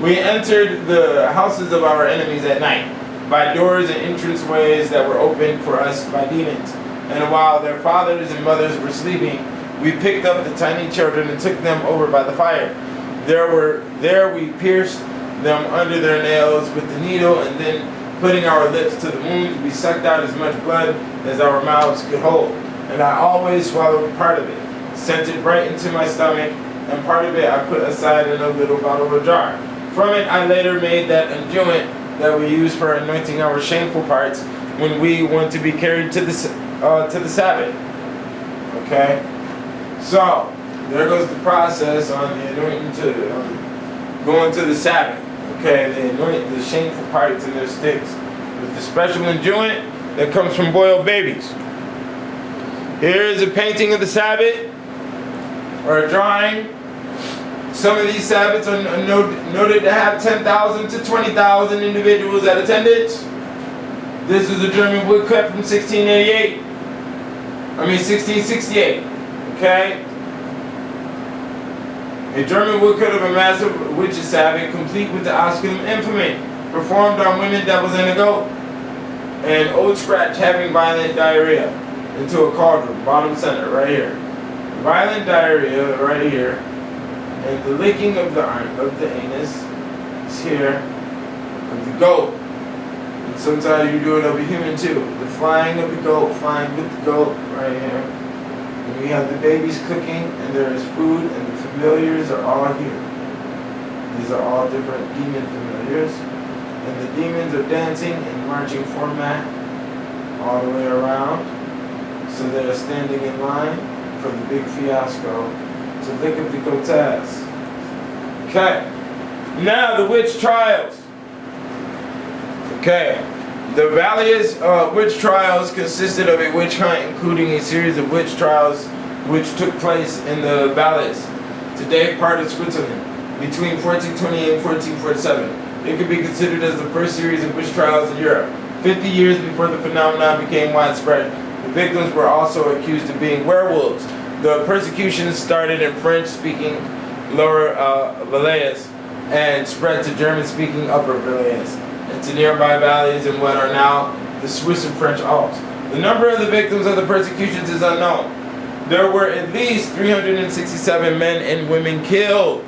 We entered the houses of our enemies at night, by doors and entranceways that were opened for us by demons. And while their fathers and mothers were sleeping, we picked up the tiny children and took them over by the fire. There we pierced them under their nails with the needle, and then putting our lips to the wounds, we sucked out as much blood as our mouths could hold. And I always swallowed part of it, sent it right into my stomach, and part of it I put aside in a little bottle or jar. From it I later made that unguent that we use for anointing our shameful parts when we want to be carried to the Sabbath. Okay? So, there goes the process on the anointing going to the Sabbath. Okay, they anoint the shameful parts in their sticks with the special unguent that comes from boiled babies. Here is a painting of the Sabbath, or a drawing. Some of these Sabbaths are noted to have 10,000 to 20,000 individuals at attendance. This is a German woodcut from 1668. Okay? A German woodcut of a massive witch's Sabbath, complete with the osculum infamy, performed on women, devils, and a goat. An old scratch having violent diarrhea into a cauldron, bottom center, right here. Violent diarrhea, right here. And the licking of the anus is here, of the goat. And sometimes you do it of a human too. The flying of the goat, flying with the goat, right here. And we have the babies cooking, and there is food, and the familiars are all here. These are all different demon familiars. And the demons are dancing in marching format all the way around. So they're standing in line for the big fiasco to lick up the goatess. Okay. Now the witch trials. Okay. The various witch trials consisted of a witch hunt, including a series of witch trials which took place in the valleys, today part of Switzerland, between 1428 and 1447. It could be considered as the first series of witch trials in Europe. 50 years before the phenomenon became widespread, the victims were also accused of being werewolves. The persecution started in French-speaking Lower Valais and spread to German-speaking Upper Valais and to nearby valleys in what are now the Swiss and French Alps. The number of the victims of the persecutions is unknown. There were at least 367 men and women killed.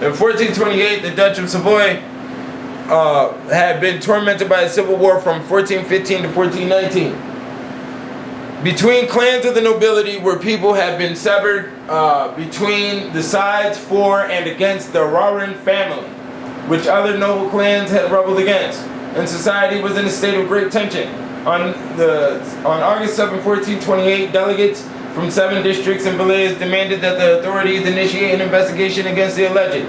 In 1428, the Dutch of Savoy had been tormented by a civil war from 1415 to 1419. Between clans of the nobility where people had been severed between the sides for and against the Roran family, which other noble clans had rebelled against, and society was in a state of great tension. On August 7, 1428, delegates from 7 districts in Valais demanded that the authorities initiate an investigation against the alleged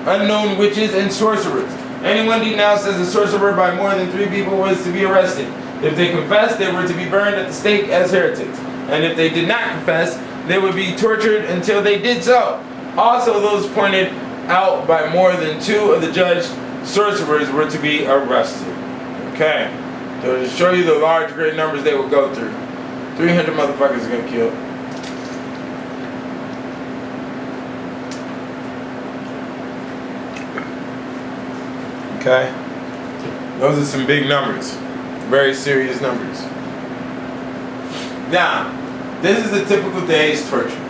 unknown witches and sorcerers. Anyone denounced as a sorcerer by more than 3 people was to be arrested. If they confessed, they were to be burned at the stake as heretics. And if they did not confess, they would be tortured until they did so. Also, those pointed out by more than 2 of the judged sorcerers were to be arrested. Okay. So to show you the large, great numbers they would go through. 300 motherfuckers got killed. Okay. Those are some big numbers. Very serious numbers. Now, this is a typical day's torture.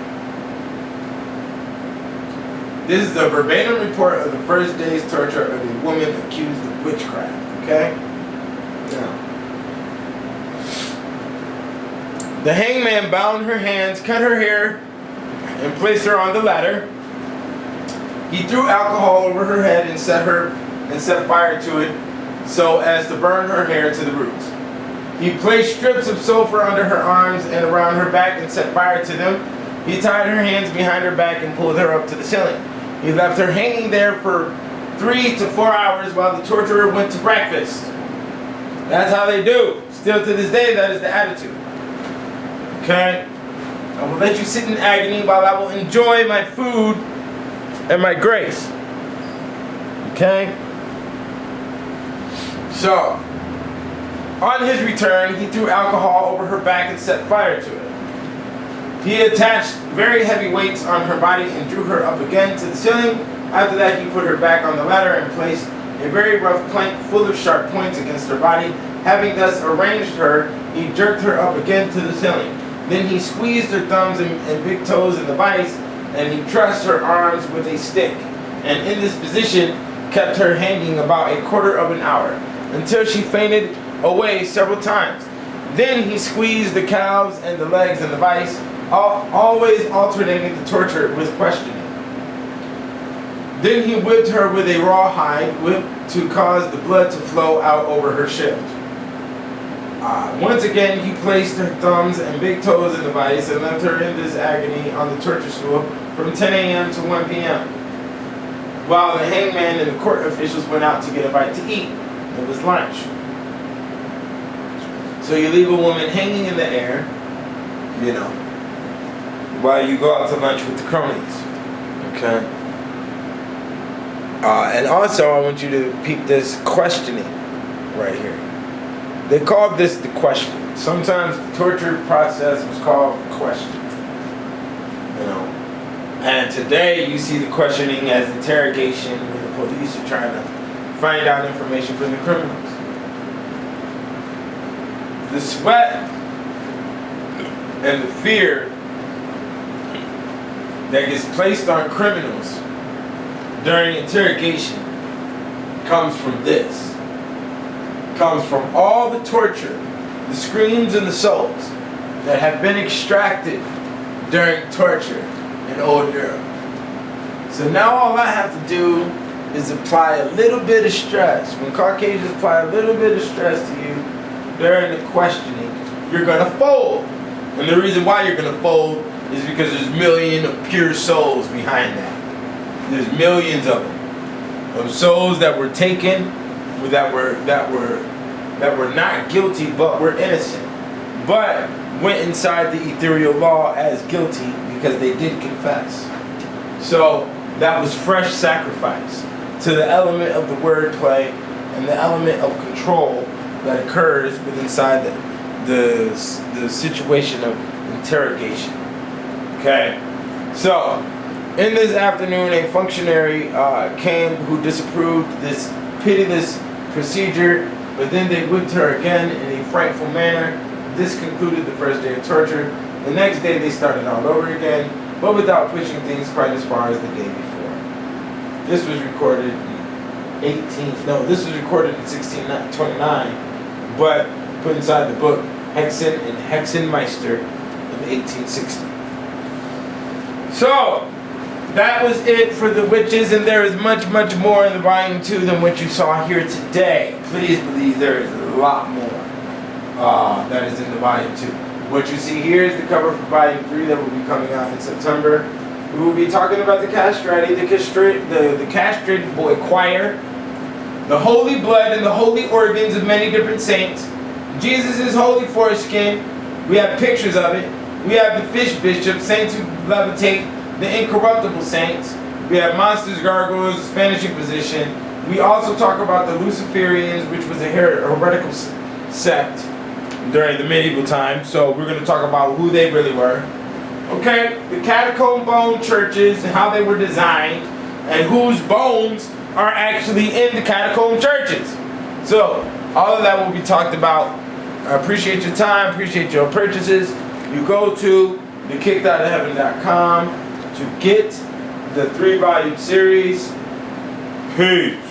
This is the verbatim report of the first day's torture of a woman accused of witchcraft. Okay? Now, the hangman bound her hands, cut her hair, and placed her on the ladder. He threw alcohol over her head and set fire to it so as to burn her hair to the roots. He placed strips of sulfur under her arms and around her back and set fire to them. He tied her hands behind her back and pulled her up to the ceiling. He left her hanging there for 3 to 4 hours while the torturer went to breakfast. That's how they do. Still to this day, that is the attitude. Okay? I will let you sit in agony while I will enjoy my food and my grace. Okay? So, on his return, he threw alcohol over her back and set fire to it. He attached very heavy weights on her body and drew her up again to the ceiling. After that, he put her back on the ladder and placed a very rough plank full of sharp points against her body. Having thus arranged her, he jerked her up again to the ceiling. Then he squeezed her thumbs and big toes in the vise, and he trussed her arms with a stick, and in this position kept her hanging about a quarter of an hour, until she fainted away several times. Then he squeezed the calves and the legs in the vise, always alternating the torture with questioning. Then he whipped her with a rawhide whip to cause the blood to flow out over her shift. Once again, he placed her thumbs and big toes in the vise and left her in this agony on the torture stool from 10 a.m. to 1 p.m. While the hangman and the court officials went out to get a bite to eat. It was lunch. So you leave a woman hanging in the air, you know, while you go out to lunch with the cronies. Okay? And also, I want you to peep this questioning right here. They called this the question. Sometimes the torture process was called question. You know. And today you see the questioning as interrogation when the police are trying to find out information from the criminals. The sweat and the fear that gets placed on criminals during interrogation comes from this. Comes from all the torture, the screams and the souls that have been extracted during torture in old Europe. So now all I have to do is apply a little bit of stress. When Caucasians apply a little bit of stress to you during the questioning, you're gonna fold. And the reason why you're gonna fold is because there's millions of pure souls behind that. There's millions of them. Of souls that were taken, that were not guilty but were innocent, but went inside the ethereal law as guilty because they did confess. So that was fresh sacrifice to the element of the wordplay and the element of control that occurs within inside the situation of interrogation. Okay, so in this afternoon, a functionary came who disapproved this pitiless procedure, but then they whipped her again in a frightful manner. This concluded the first day of torture. The next day they started all over again, but without pushing things quite as far as the day before. This was recorded in 1629, but put inside the book Hexen and Hexenmeister in 1860. So that was it for the witches, and there is much, much more in the Volume 2 than what you saw here today. Please believe there is a lot more that is in the Volume 2. What you see here is the cover for Volume 3 that will be coming out in September. We will be talking about the castrati, the castrated boy choir, the holy blood and the holy organs of many different saints, Jesus' holy foreskin. We have pictures of it. We have the fish bishop, saints who levitate, the incorruptible saints. We have monsters, gargoyles, the Spanish Inquisition. We also talk about the Luciferians, which was a heretical sect during the medieval time. So we're going to talk about who they really were. Okay, the catacomb bone churches and how they were designed, and whose bones are actually in the catacomb churches. So all of that will be talked about. I appreciate your time, appreciate your purchases. You go to thekickedoutofheaven.com to get the 3-volume series. Peace.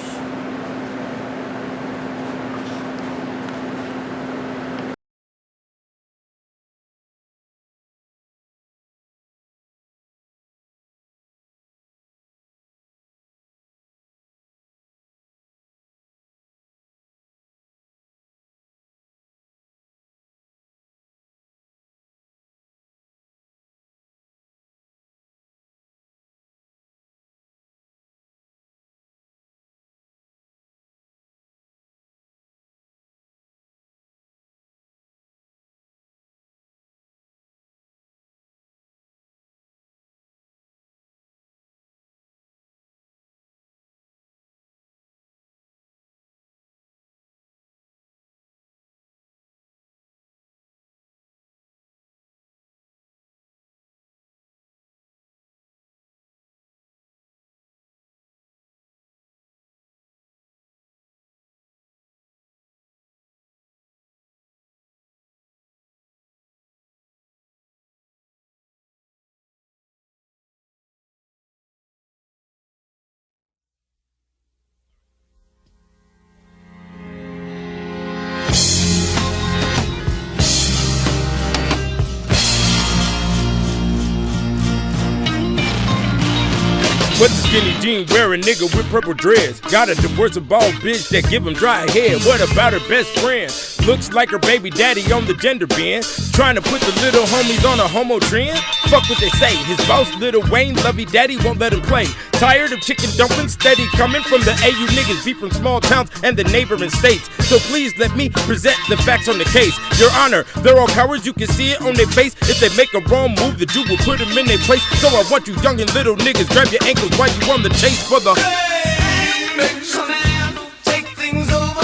What's a skinny jean wearing nigga with purple dreads? Got a divorce bald bitch that give him dry hair. What about her best friend? Looks like her baby daddy on the gender bend. Trying to put the little homies on a homo trend? Fuck what they say. His boss, Lil Wayne, lovey daddy, won't let him play. Tired of chicken dumplings steady coming from the AU niggas be from small towns and the neighboring states. So please let me present the facts on the case. Your Honor, they're all cowards, you can see it on their face. If they make a wrong move, the Jew will put them in their place. So I want you young and little niggas, grab your ankles while you on the chase for the Hey, make some man take things over.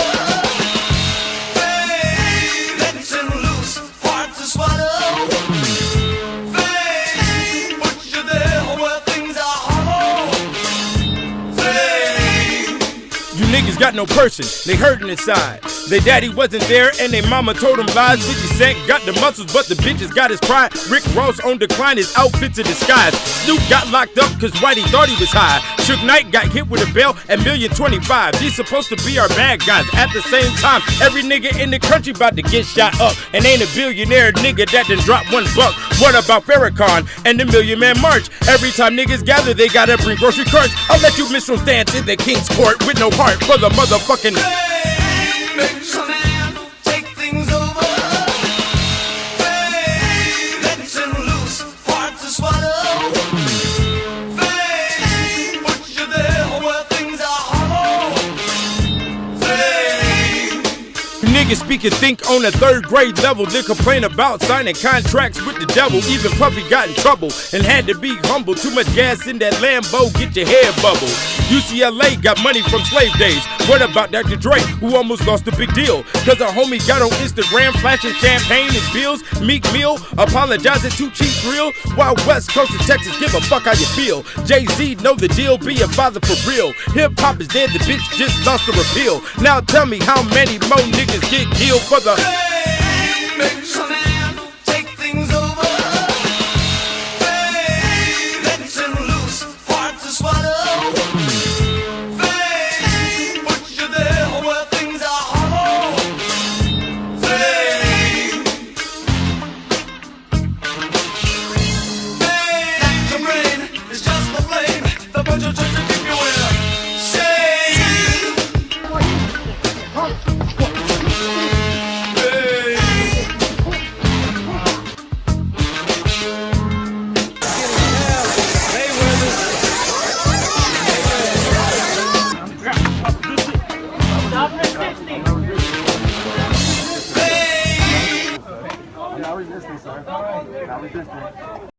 Hey, let's loose, hard to swallow. Hey, put you there where things are hollow. Hey, you niggas got no person, they hurting inside. Their daddy wasn't there and their mama told him lies. 50 Cent got the muscles, but the bitches got his pride. Rick Ross on decline, his outfits in disguise. Snoop got locked up cause Whitey thought he was high. Suge Knight got hit with a bell at $1,025,000. These supposed to be our bad guys. At the same time, every nigga in the country about to get shot up. And ain't a billionaire nigga that done dropped $1. What about Farrakhan and the Million Man March? Every time niggas gather, they gotta bring grocery carts. I'll let you minstrels dance in the King's Court with no heart for the motherfucking Fame makes a man take things over. Fame lets him loose, hard to swallow. Fame puts you there where things are hollow. Fame. niggas speak and think on a 3rd grade level. They complain about signing contracts with the devil. Even Puffy got in trouble and had to be humble. Too much gas in that Lambo, get your head bubble. UCLA got money from slave days. What about Dr. Dre, who almost lost a big deal? Cause a homie got on Instagram flashing champagne and bills. Meek Mill apologizing to Cheap Thrill. While West Coast of Texas give a fuck how you feel. Jay-Z know the deal, be a father for real. Hip-hop is dead, the bitch just lost the repeal. Now tell me how many more niggas get killed for the Fame makes a man take things over. Fame lets him loose, hard to swallow. Fame puts you there where things are hollow. Fame. Fame, the brain is just the flame. The bunch of children keep you in. Not resisting, sir. Not resisting.